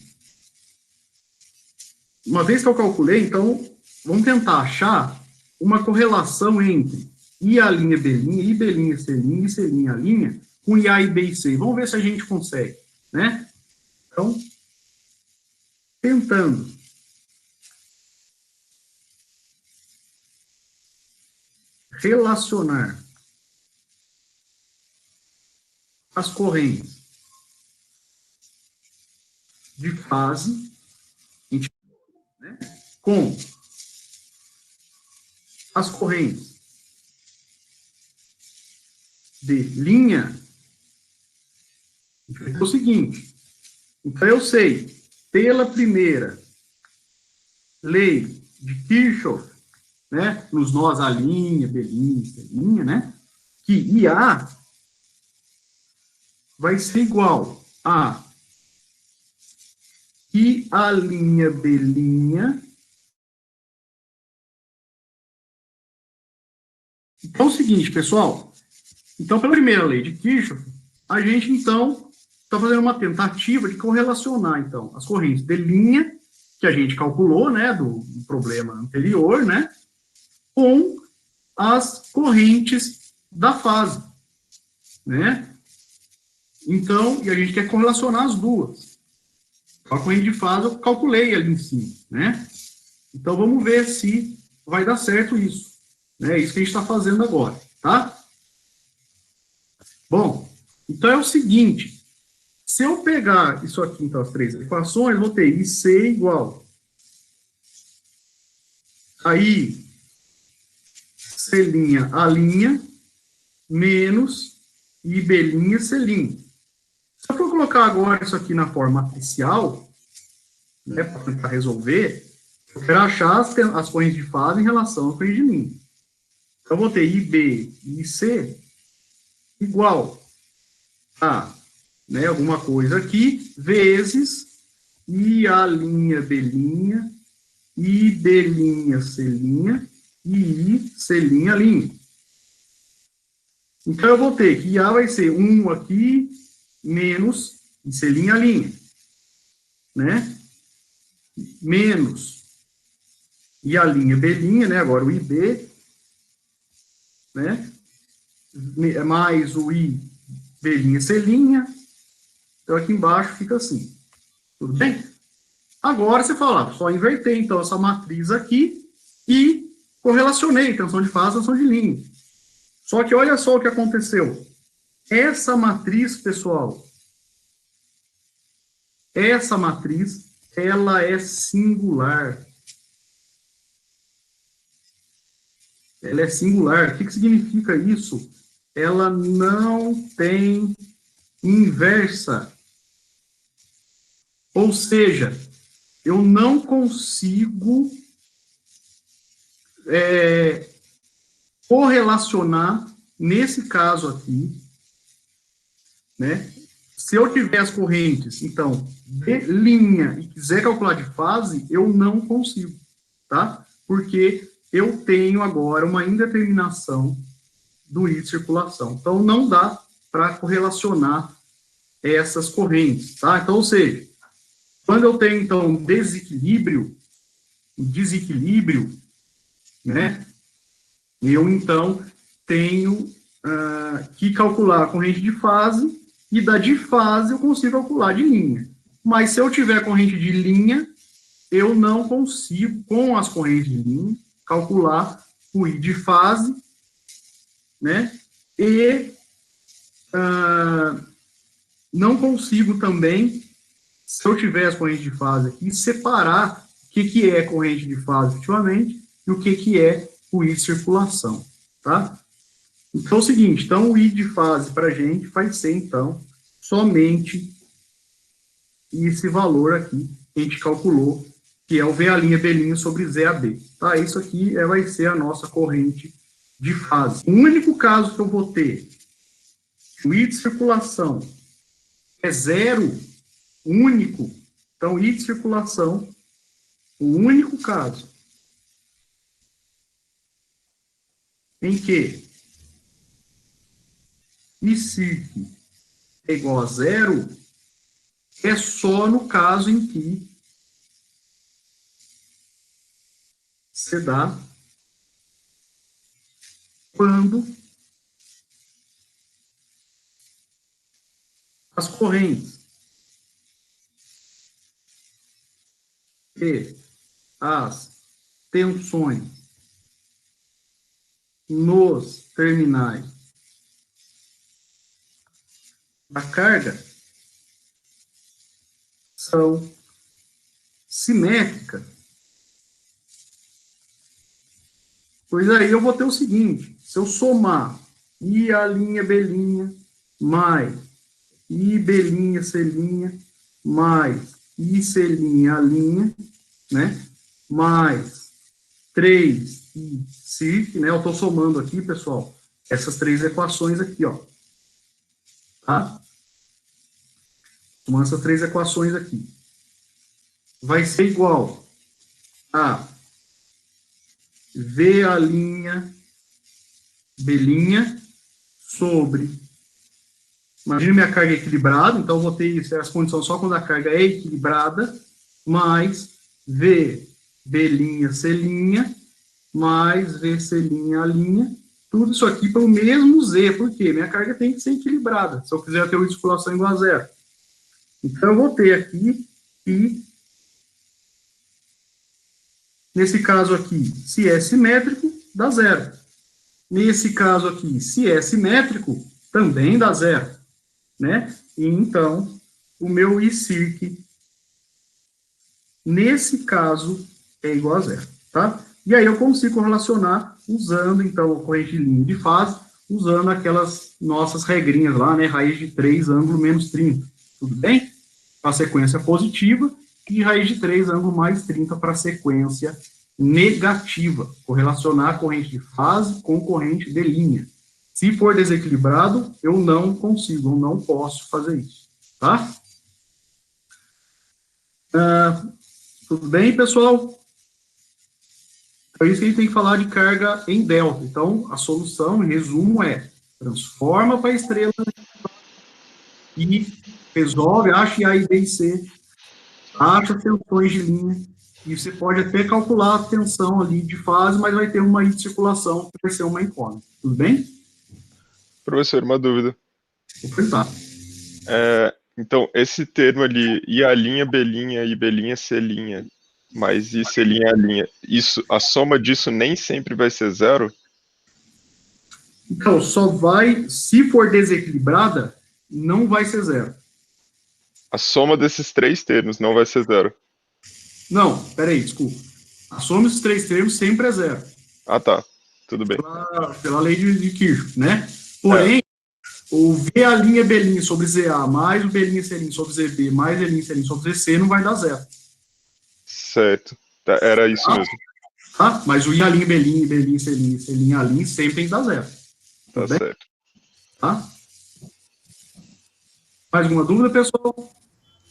Speaker 1: uma vez que eu calculei, então, vamos tentar achar uma correlação entre IA', B', IB', C', e C', com IA, IB e C. Vamos ver se a gente consegue, né? Então, tentando. Relacionar as correntes de fase, né, com as correntes de linha, é o seguinte. Então, eu sei, pela primeira lei de Kirchhoff, né, nos nós A', B', C', né, que IA vai ser igual a IA', B'. Então, é o seguinte, pessoal. Então, pela primeira lei de Kirchhoff, a gente, então, está fazendo uma tentativa de correlacionar, então, as correntes de linha, que a gente calculou, né, do problema anterior, né, com as correntes da fase, né? Então, e a gente quer correlacionar as duas. A corrente de fase eu calculei ali em cima, né? Então, vamos ver se vai dar certo isso. É isso que a gente está fazendo agora, tá? Bom, então é o seguinte. Se eu pegar isso aqui, então, as três equações, eu vou ter IC igual a I C' A' menos IB' C'. Se eu for colocar agora isso aqui na forma matricial, né, para tentar resolver, eu quero achar as correntes de fase em relação à corrente de linha. Então, eu vou ter IB e IC igual a, né, alguma coisa aqui, vezes IA', B', IB', C' e I C'. Então, eu vou ter que IA vai ser 1 aqui, menos I C', né? Menos IA', B', né? Agora o IB, né? Mais o I, B', C'. Então, aqui embaixo fica assim. Tudo bem? Agora, você fala, só inverter, então, essa matriz aqui e correlacionei tensão de fase, tensão de linha. Só que olha só o que aconteceu. Essa matriz, pessoal, essa matriz, ela é singular. Ela é singular. O que significa isso? Ela não tem inversa. Ou seja, eu não consigo correlacionar, nesse caso aqui, né? Se eu tiver as correntes, então, de linha e quiser calcular de fase, eu não consigo, tá? Porque eu tenho agora uma indeterminação do I de circulação. Então, não dá para correlacionar essas correntes, tá? Então, ou seja, quando eu tenho, então, desequilíbrio, né? Eu, então, tenho que calcular a corrente de fase e da de fase eu consigo calcular de linha. Mas se eu tiver corrente de linha, eu não consigo, com as correntes de linha, calcular o I de fase, né? E não consigo também, se eu tiver as correntes de fase aqui, separar o que é corrente de fase, efetivamente, e o que é o I de circulação, tá? Então, é o seguinte, então, o I de fase para a gente vai ser, então, somente esse valor aqui que a gente calculou, que é o VA' sobre ZAB. Tá? Isso aqui vai ser a nossa corrente de fase. O único caso que eu vou ter, o I de circulação é zero, único, então, I de circulação, o único caso em que ICIRC é igual a zero, é só no caso em que se dá quando as correntes e as tensões nos terminais da carga são simétricas. Pois aí eu vou ter o seguinte, se eu somar I' B' mais I' C' mais I' né, mais 3I circ, né, eu estou somando aqui, pessoal, essas três equações aqui, ó, tá? Somando essas três equações aqui, vai ser igual a VA' B' sobre, imagina minha carga equilibrada, então eu vou ter isso, as condições só quando a carga é equilibrada, mais V B' C' mais V C'A', tudo isso aqui pelo mesmo Z, porque minha carga tem que ser equilibrada, se eu quiser ter uma circulação igual a zero. Então eu vou ter aqui, e nesse caso aqui, se é simétrico, dá zero. Nesse caso aqui, se é simétrico, também dá zero, né? E então, o meu ICIRC, nesse caso, é igual a zero, tá? E aí eu consigo relacionar usando, então, a corrente de linha de fase, usando aquelas nossas regrinhas lá, né? Raiz de 3, ângulo menos 30, tudo bem? Para a sequência positiva, e raiz de 3, ângulo mais 30 para a sequência negativa, correlacionar a corrente de fase com corrente de linha. Se for desequilibrado, eu não consigo, eu não posso fazer isso, tá? Tudo bem, pessoal? É isso que a gente tem que falar de carga em delta. Então, a solução, em resumo, é transforma para a estrela e resolve, acha A, B e C, acha tensões de linha, e você pode até calcular a tensão ali de fase, mas vai ter uma I de circulação que vai ser uma incógnita. Tudo bem?
Speaker 3: Professor, uma dúvida.
Speaker 1: Vou perguntar.
Speaker 3: Então, esse termo ali, I' B', I' C', mais I C'A', isso, a soma disso nem sempre vai ser zero?
Speaker 1: Então, só vai, se for desequilibrada, não vai ser zero.
Speaker 3: A soma desses três termos não vai ser zero?
Speaker 1: Não, peraí, desculpa. A soma desses três termos sempre é zero.
Speaker 3: Ah, tá. Tudo bem.
Speaker 1: Pela lei de Kirchhoff, né? Porém, o VA' B' sobre ZA mais o B' C' sobre ZB mais B' C' sobre ZC não vai dar zero.
Speaker 3: Certo. Tá, era isso mesmo.
Speaker 1: Tá? Mas o I' B', C' sempre tem que dar zero.
Speaker 3: Tá certo.
Speaker 1: Tá? Mais alguma dúvida, pessoal?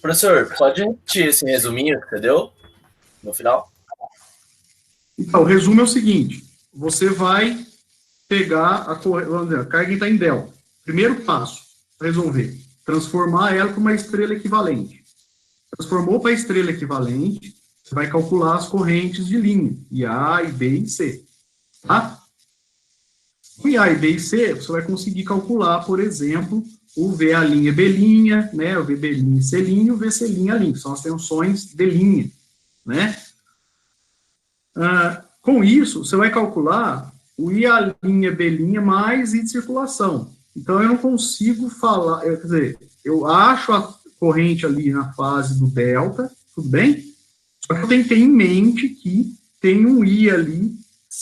Speaker 4: Professor, pode repetir esse resuminho que você deu no final?
Speaker 1: Então, o resumo é o seguinte: você vai pegar vamos dizer, a carga está em delta. Primeiro passo, resolver, transformar ela para uma estrela equivalente. Transformou para a estrela equivalente, você vai calcular as correntes de linha, I A, I B e C. Tá? E A e B e C, você vai conseguir calcular, por exemplo, o VA', B', né, o VB' C', e o VC', que são as tensões de linha, né? Com isso, você vai calcular o IA', B' mais I de circulação. Então, eu não consigo falar, quer dizer, eu acho a corrente ali na fase do delta, tudo bem? Só que eu tenho que ter em mente que tem um I ali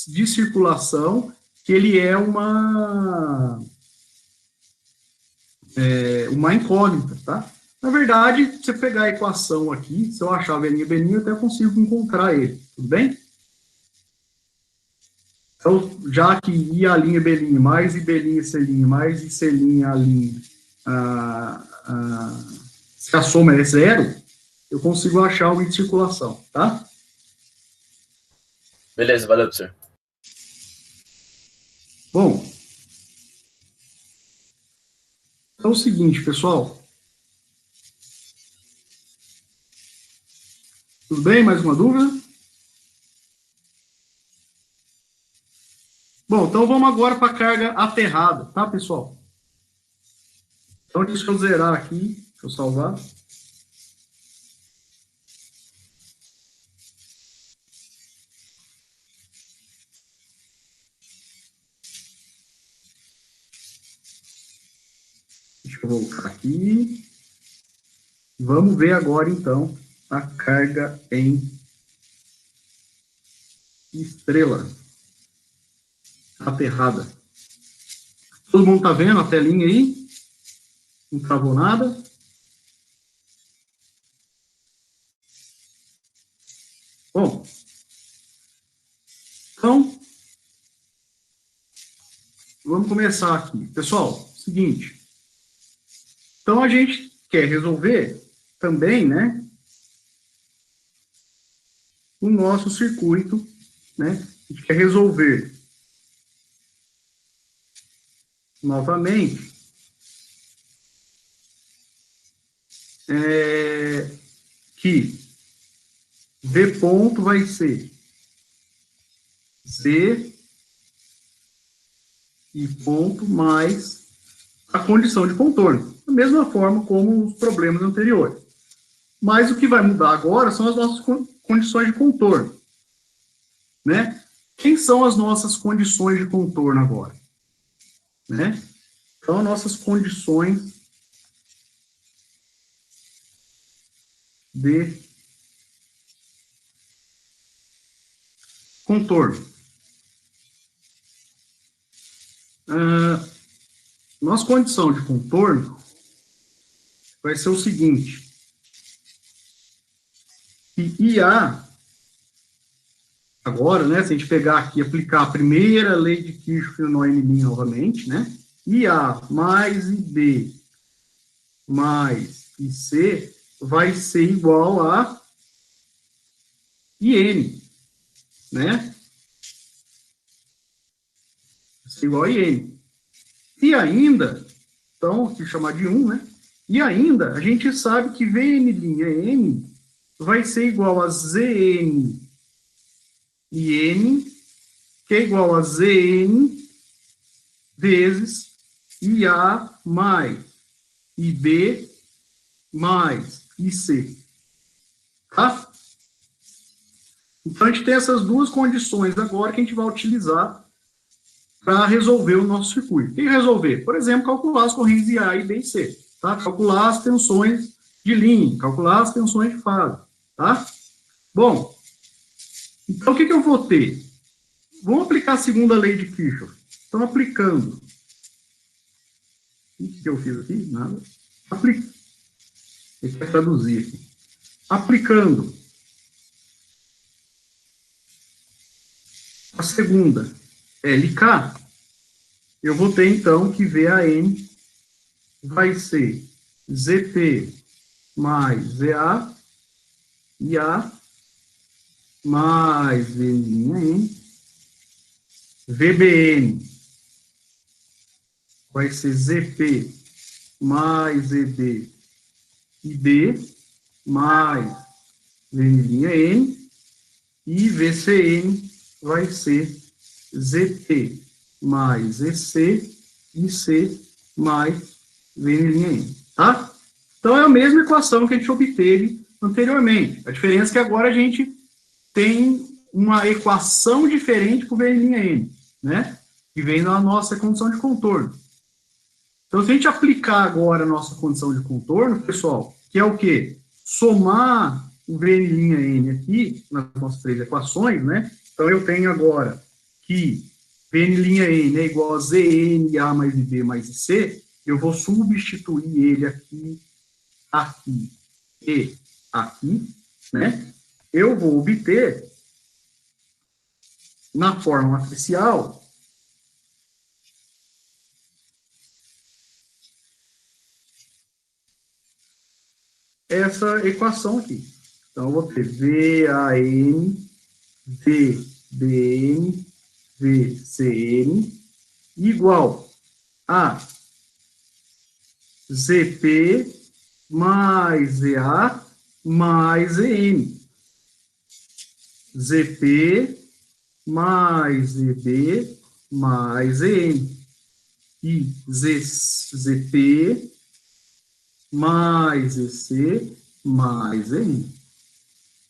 Speaker 1: de circulação, que ele é uma incógnita, tá? Na verdade, se você pegar a equação aqui, se eu achar V', B', eu até consigo encontrar ele, tudo bem? Então, já que IA', B' mais IB', C' mais IC', se a soma é zero, eu consigo achar o I de circulação, tá?
Speaker 4: Beleza, valeu, professor.
Speaker 1: Bom, então é o seguinte, pessoal. Tudo bem? Mais uma dúvida? Bom, então vamos agora para a carga aterrada, tá, pessoal? Então, deixa eu zerar aqui, deixa eu salvar. Deixa eu voltar aqui. Vamos ver agora, então, a carga em estrela aterrada. Todo mundo está vendo a telinha aí? Não travou nada? Bom, então, vamos começar aqui. Pessoal, seguinte. Então, a gente quer resolver também, né, o nosso circuito, né? A gente quer resolver novamente que V ponto vai ser Z e ponto mais a condição de contorno, da mesma forma como os problemas anteriores. Mas o que vai mudar agora são as nossas condições de contorno, né? Quem são as nossas condições de contorno agora? Né? Então, as nossas condições de contorno. Nossa condição de contorno vai ser o seguinte, que IA, agora, né, se a gente pegar aqui e aplicar a primeira lei de Kirchhoff-Neumann novamente, né, IA mais IB mais IC vai ser igual a IN, né? Vai ser igual a IN. E ainda, então, aqui chamar de 1, né? E ainda, a gente sabe que VN' vai ser igual a ZN e N, que é igual a ZN vezes IA mais IB mais IC. Tá? Então, a gente tem essas duas condições agora que a gente vai utilizar para resolver o nosso circuito. O que resolver? Por exemplo, calcular as correntes de A, B e C. Tá? Calcular as tensões de linha, calcular as tensões de fase. Tá? Bom, então o que eu vou ter? Vamos aplicar a segunda lei de Kirchhoff. Então, aplicando. O que eu fiz aqui? Nada. Ele quer traduzir aqui. Aplicando a segunda LK, eu vou ter, então, que VAN vai ser ZP mais ZA, IA, mais V'N, VBN vai ser ZP mais EB, IB, mais V'N, e VCN vai ser ZP mais EC, IC mais V'N, tá? Então, é a mesma equação que a gente obteve anteriormente. A diferença é que agora a gente tem uma equação diferente para o V'N, né? Que vem na nossa condição de contorno. Então, se a gente aplicar agora a nossa condição de contorno, pessoal, que é o quê? Somar o V'N aqui, nas nossas três equações, né? Então, eu tenho agora que V'N é igual a Zn, A mais IB mais IC, eu vou substituir ele aqui, aqui e aqui, né? Eu vou obter, na forma matricial, essa equação aqui. Então, eu vou ter VAN, VBN, VCN, igual a ZP mais ZA mais ZN. ZP mais ZB mais ZN. E ZP mais EC mais ZN.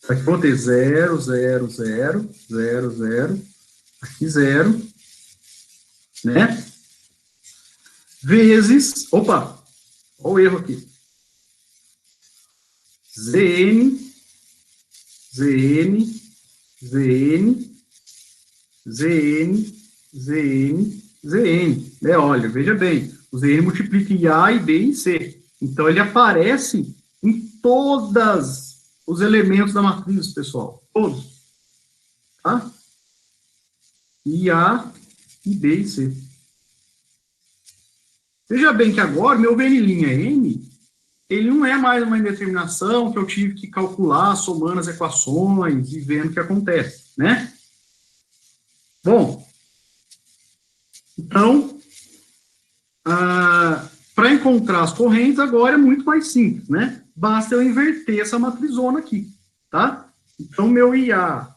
Speaker 1: Aqui vou ter 0, 0, 0, 0, 0, aqui 0, né? Vezes, opa, olha o erro aqui. ZN, ZN, ZN, ZN, ZN, ZN. Né? Olha, veja bem, o ZN multiplica em A, e B e C. Então, ele aparece em todos os elementos da matriz, pessoal. Todos. Tá? E A, e B e C. Veja bem que agora, meu V'N, ele não é mais uma indeterminação que eu tive que calcular somando as equações e vendo o que acontece, né? Bom, então, para encontrar as correntes agora é muito mais simples, né? Basta eu inverter essa matrizona aqui, tá? Então, meu IA,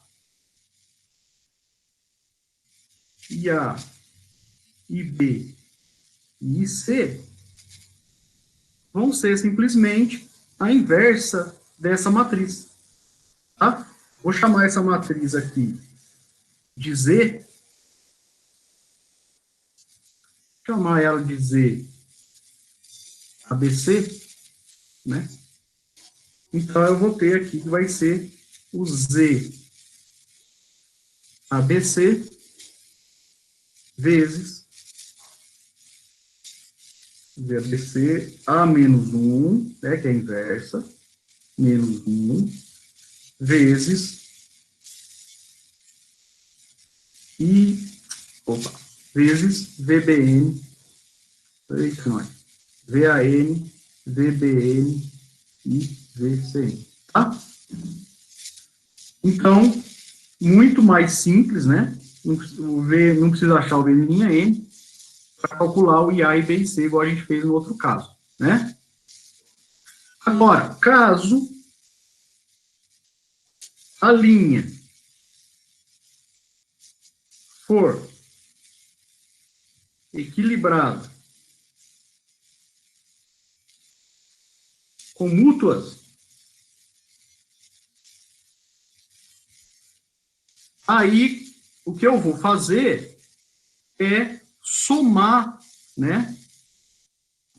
Speaker 1: IB e IC vão ser simplesmente a inversa dessa matriz, tá? Vou chamar essa matriz aqui de Z, chamar ela de Z ABC, né? Então, eu vou ter aqui que vai ser o Z ABC vezes ZABC A menos 1, né, que é a inversa, menos 1, vezes vezes VBN, VAN, VBN e VCN, tá? Então, muito mais simples, né? Não precisa achar o V'N para calcular o IA e B e C, igual a gente fez no outro caso, né? Agora, caso a linha for equilibrada com mútuas, aí o que eu vou fazer é somar, né,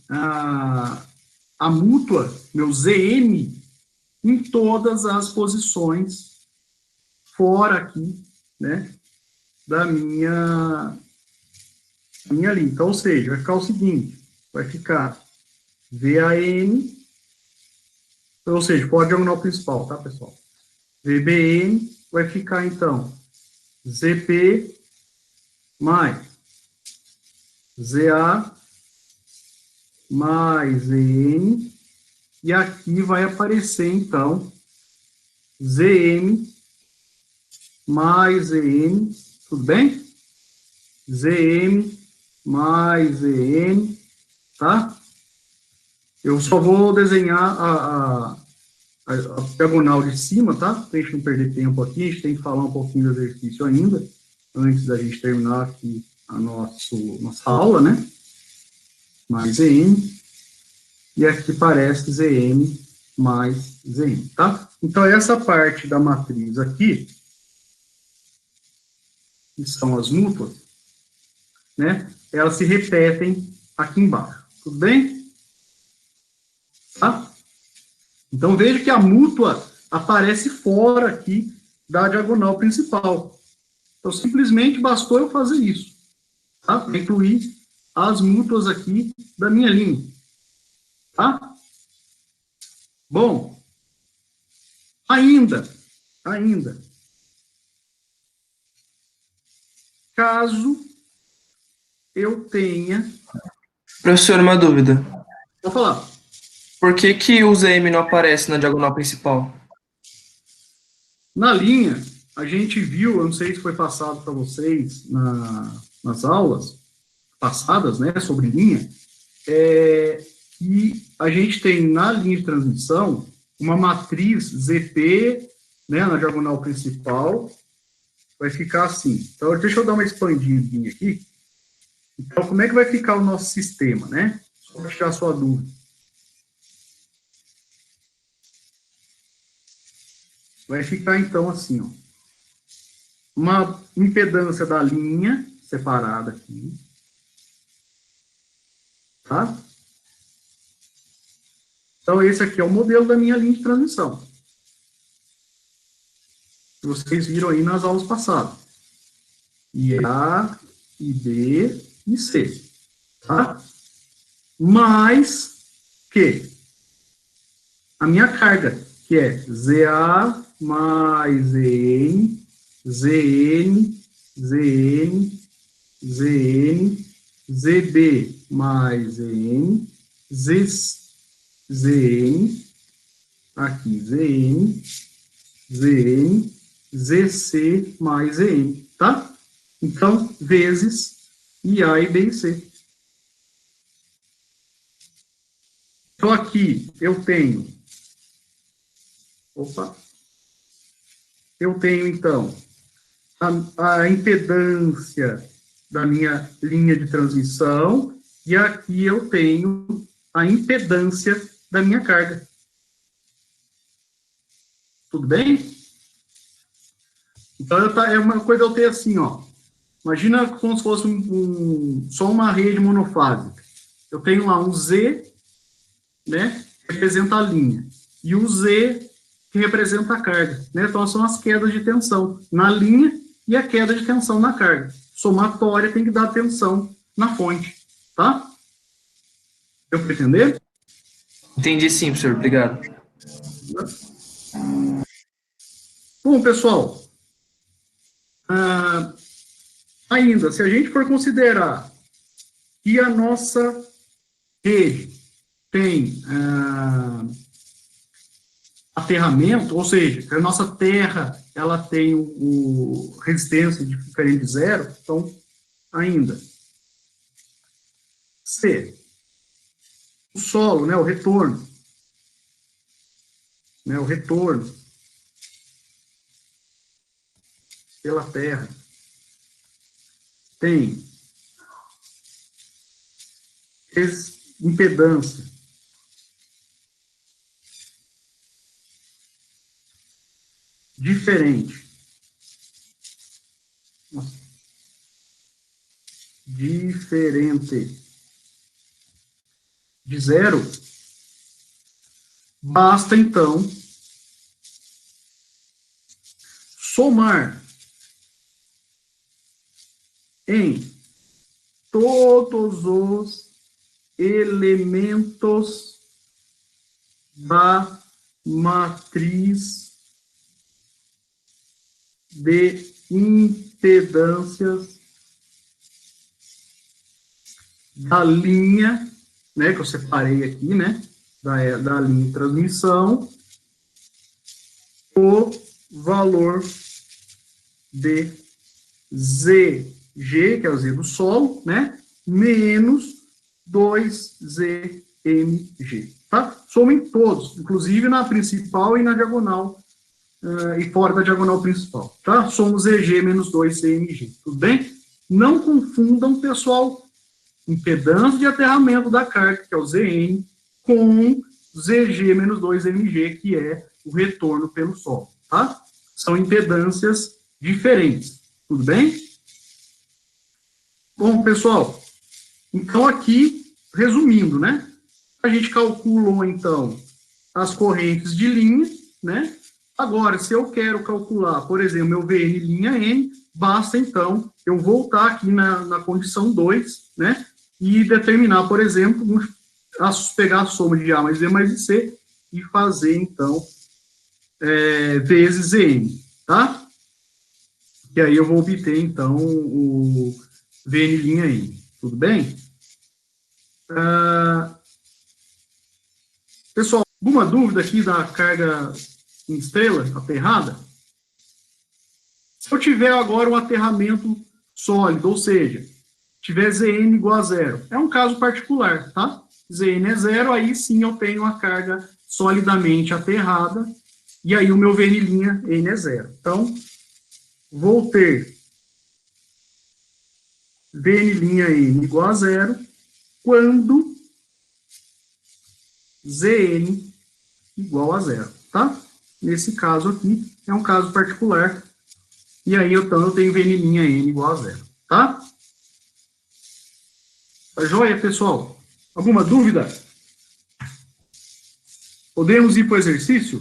Speaker 1: a mútua, meu ZM, em todas as posições fora aqui, né, da minha linha. Então, ou seja, vai ficar o seguinte, vai ficar VAN, ou seja, pode diagonal principal, tá, pessoal? VBN vai ficar, então, ZP mais ZA mais ZN, e aqui vai aparecer, então, ZM mais ZN, tudo bem? ZM mais ZN, tá? Eu só vou desenhar a diagonal de cima, tá? Para a gente não perder tempo aqui, a gente tem que falar um pouquinho do exercício ainda, antes da gente terminar aqui nossa aula, né? Mais ZN. E aqui parece ZN mais ZN, tá? Então, essa parte da matriz aqui, que são as mútuas, né? Elas se repetem aqui embaixo. Tudo bem? Tá? Então, veja que a mútua aparece fora aqui da diagonal principal. Então, simplesmente bastou eu fazer isso. Tá? Incluir as mútuas aqui da minha linha. Tá? Bom, ainda, caso eu tenha...
Speaker 5: Professor, uma dúvida.
Speaker 1: Vou falar.
Speaker 5: Por que que o ZM não aparece na diagonal principal?
Speaker 1: Na linha, a gente viu, eu não sei se foi passado para vocês nas aulas passadas, né, sobre linha, que a gente tem na linha de transmissão uma matriz ZP, né, na diagonal principal, vai ficar assim. Então, deixa eu dar uma expandidinha aqui. Então, como é que vai ficar o nosso sistema, né? Só para tirar a sua dúvida. Vai ficar, então, assim, ó. Uma impedância da linha separada aqui. Tá? Então, esse aqui é o modelo da minha linha de transmissão. Que vocês viram aí nas aulas passadas. E A, e B, e C. Tá? Mais que a minha carga, que é ZA mais ZN, ZN, ZN, ZN, ZB mais ZN, ZN, aqui ZN, ZN, ZC mais ZN, tá? Então, vezes IA e B e C. Então, aqui eu tenho... Eu tenho, então, a impedância da minha linha de transmissão, e aqui eu tenho a impedância da minha carga. Tudo bem? Então, é uma coisa eu ter assim, ó. Imagina como se fosse só uma rede monofásica. Eu tenho lá um Z, né, que representa a linha, e o Z, que representa a carga, né? Então, são as quedas de tensão na linha e a queda de tensão na carga. Somatória tem que dar tensão na fonte, tá? Deu para entender?
Speaker 5: Entendi sim, professor. Obrigado.
Speaker 1: Bom, pessoal, ainda, se a gente for considerar que a nossa rede tem aterramento, ou seja, que a nossa terra ela tem resistência diferente de zero, então, ainda. C. O solo, né, o retorno. Né, o retorno pela terra tem impedância diferente de zero, basta então somar em todos os elementos da matriz de impedâncias da linha, né, que eu separei aqui, né, da linha de transmissão, o valor de ZG, que é o Z do solo, né, menos 2ZMG, tá? Somem todos, inclusive na principal e na diagonal, e fora da diagonal principal, tá? Somos ZG menos 2CMG, tudo bem? Não confundam, pessoal, impedância de aterramento da carga, que é o ZN, com ZG-2mg, que é o retorno pelo solo, tá? São impedâncias diferentes, tudo bem? Bom, pessoal, então aqui, resumindo, né? A gente calculou, então, as correntes de linha, né? Agora, se eu quero calcular, por exemplo, meu VN linha N, basta, então, eu voltar aqui na condição 2, né? E determinar, por exemplo, pegar a soma de A mais B mais C e fazer, então, vezes N, tá? E aí eu vou obter, então, o VN linha N, tudo bem? Pessoal, alguma dúvida aqui da carga em estrela aterrada? Se eu tiver agora um aterramento sólido, ou seja, tiver Zn igual a zero, é um caso particular, tá? Zn é zero, aí sim eu tenho a carga solidamente aterrada, e aí o meu VN' N é zero. Então, vou ter VN' N igual a zero, quando Zn igual a zero, tá? Nesse caso aqui, é um caso particular, e aí, então, eu tenho VN' N igual a zero, tá? Tá joia, pessoal? Alguma dúvida? Podemos ir para o exercício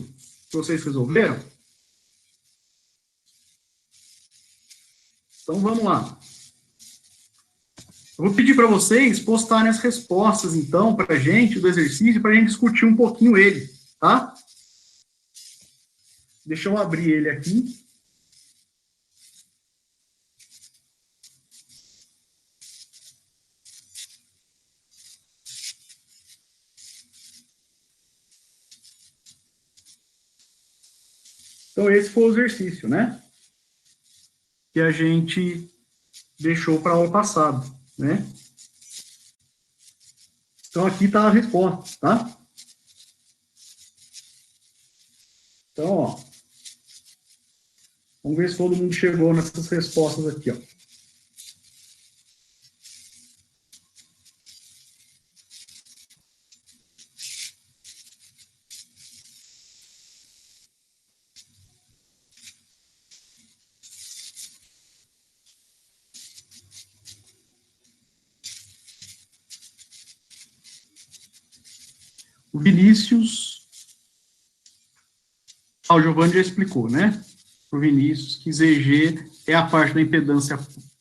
Speaker 1: que vocês resolveram? Então, vamos lá. Eu vou pedir para vocês postarem as respostas, então, para a gente, do exercício, para a gente discutir um pouquinho ele, tá? Deixa eu abrir ele aqui. Então, esse foi o exercício, né? Que a gente deixou para a aula passada, né? Então, aqui está a resposta, tá? Então, ó. Vamos ver se todo mundo chegou nessas respostas aqui, ó. O Vinícius... o Giovanni já explicou, né? O Vinícius, que ZG é a parte da impedância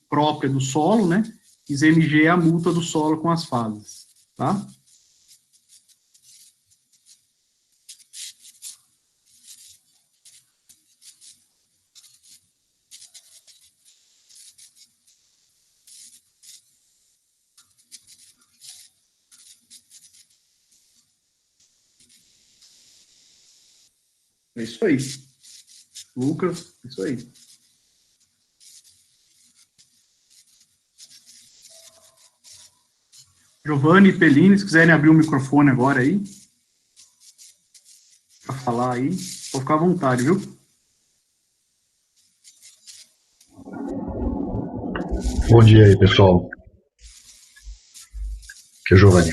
Speaker 1: própria do solo, né? E ZMG é a multa do solo com as fases, tá? É isso aí. Lucas, isso aí. Giovanni e Pellini, se quiserem abrir o microfone agora aí, para falar aí, vou ficar à vontade, viu?
Speaker 6: Bom dia aí, pessoal. Aqui é o Giovanni.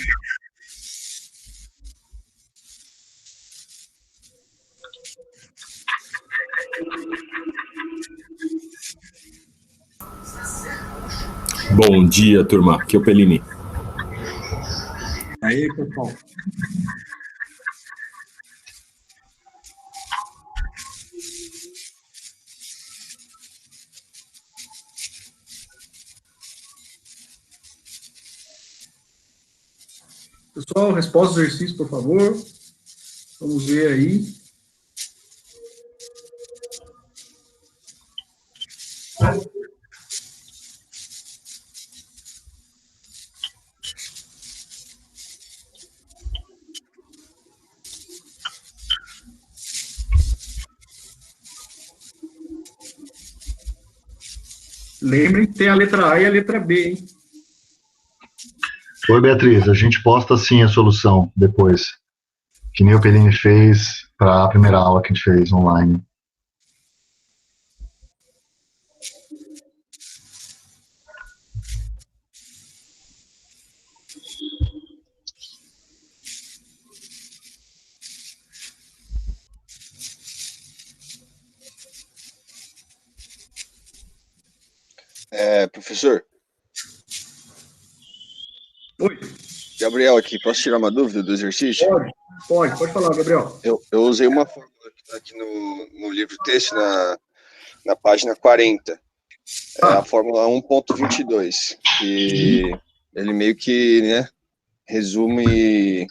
Speaker 7: Bom dia, turma. Aqui é o Pellini.
Speaker 1: Aí, pessoal. Pessoal, resposta do exercício, por favor. Vamos ver aí. Lembrem que tem a letra A e a letra B, hein?
Speaker 6: Oi, Beatriz, a gente posta sim a solução depois, que nem o Pellini fez para a primeira aula que a gente fez online.
Speaker 8: Professor,
Speaker 1: Oi,
Speaker 8: Gabriel aqui, posso tirar uma dúvida do exercício?
Speaker 1: pode falar, Gabriel.
Speaker 8: Eu usei uma fórmula que está aqui no livro texto, na página 40, a fórmula 1.22, e ele meio que, né, resume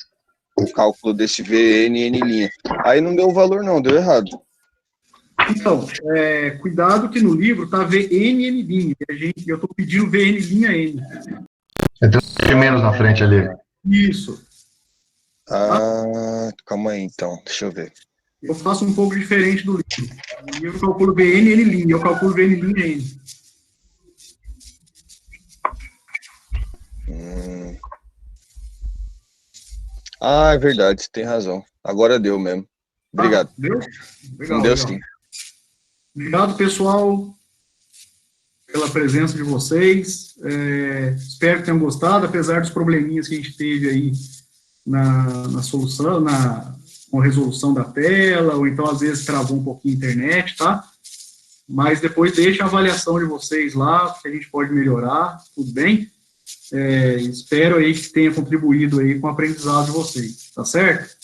Speaker 8: o cálculo desse VN e N'. Aí não deu o valor não, deu errado.
Speaker 1: Então, cuidado que no livro tá VN e N', eu estou pedindo VN'.
Speaker 6: Tem menos na frente ali.
Speaker 1: Isso.
Speaker 8: Calma aí então, deixa eu ver.
Speaker 1: Eu faço um pouco diferente do livro. No livro eu calculo VN e N', eu calculo VN' e N.
Speaker 8: É verdade, você tem razão. Agora deu mesmo. Obrigado.
Speaker 1: Deu? Legal,
Speaker 8: Deu
Speaker 1: legal.
Speaker 8: sim.
Speaker 1: Obrigado, pessoal, pela presença de vocês. Espero que tenham gostado, apesar dos probleminhas que a gente teve aí na solução, com a resolução da tela, ou então às vezes travou um pouquinho a internet, tá? Mas depois deixa a avaliação de vocês lá, que a gente pode melhorar, tudo bem? Espero aí que tenha contribuído aí com o aprendizado de vocês, tá certo?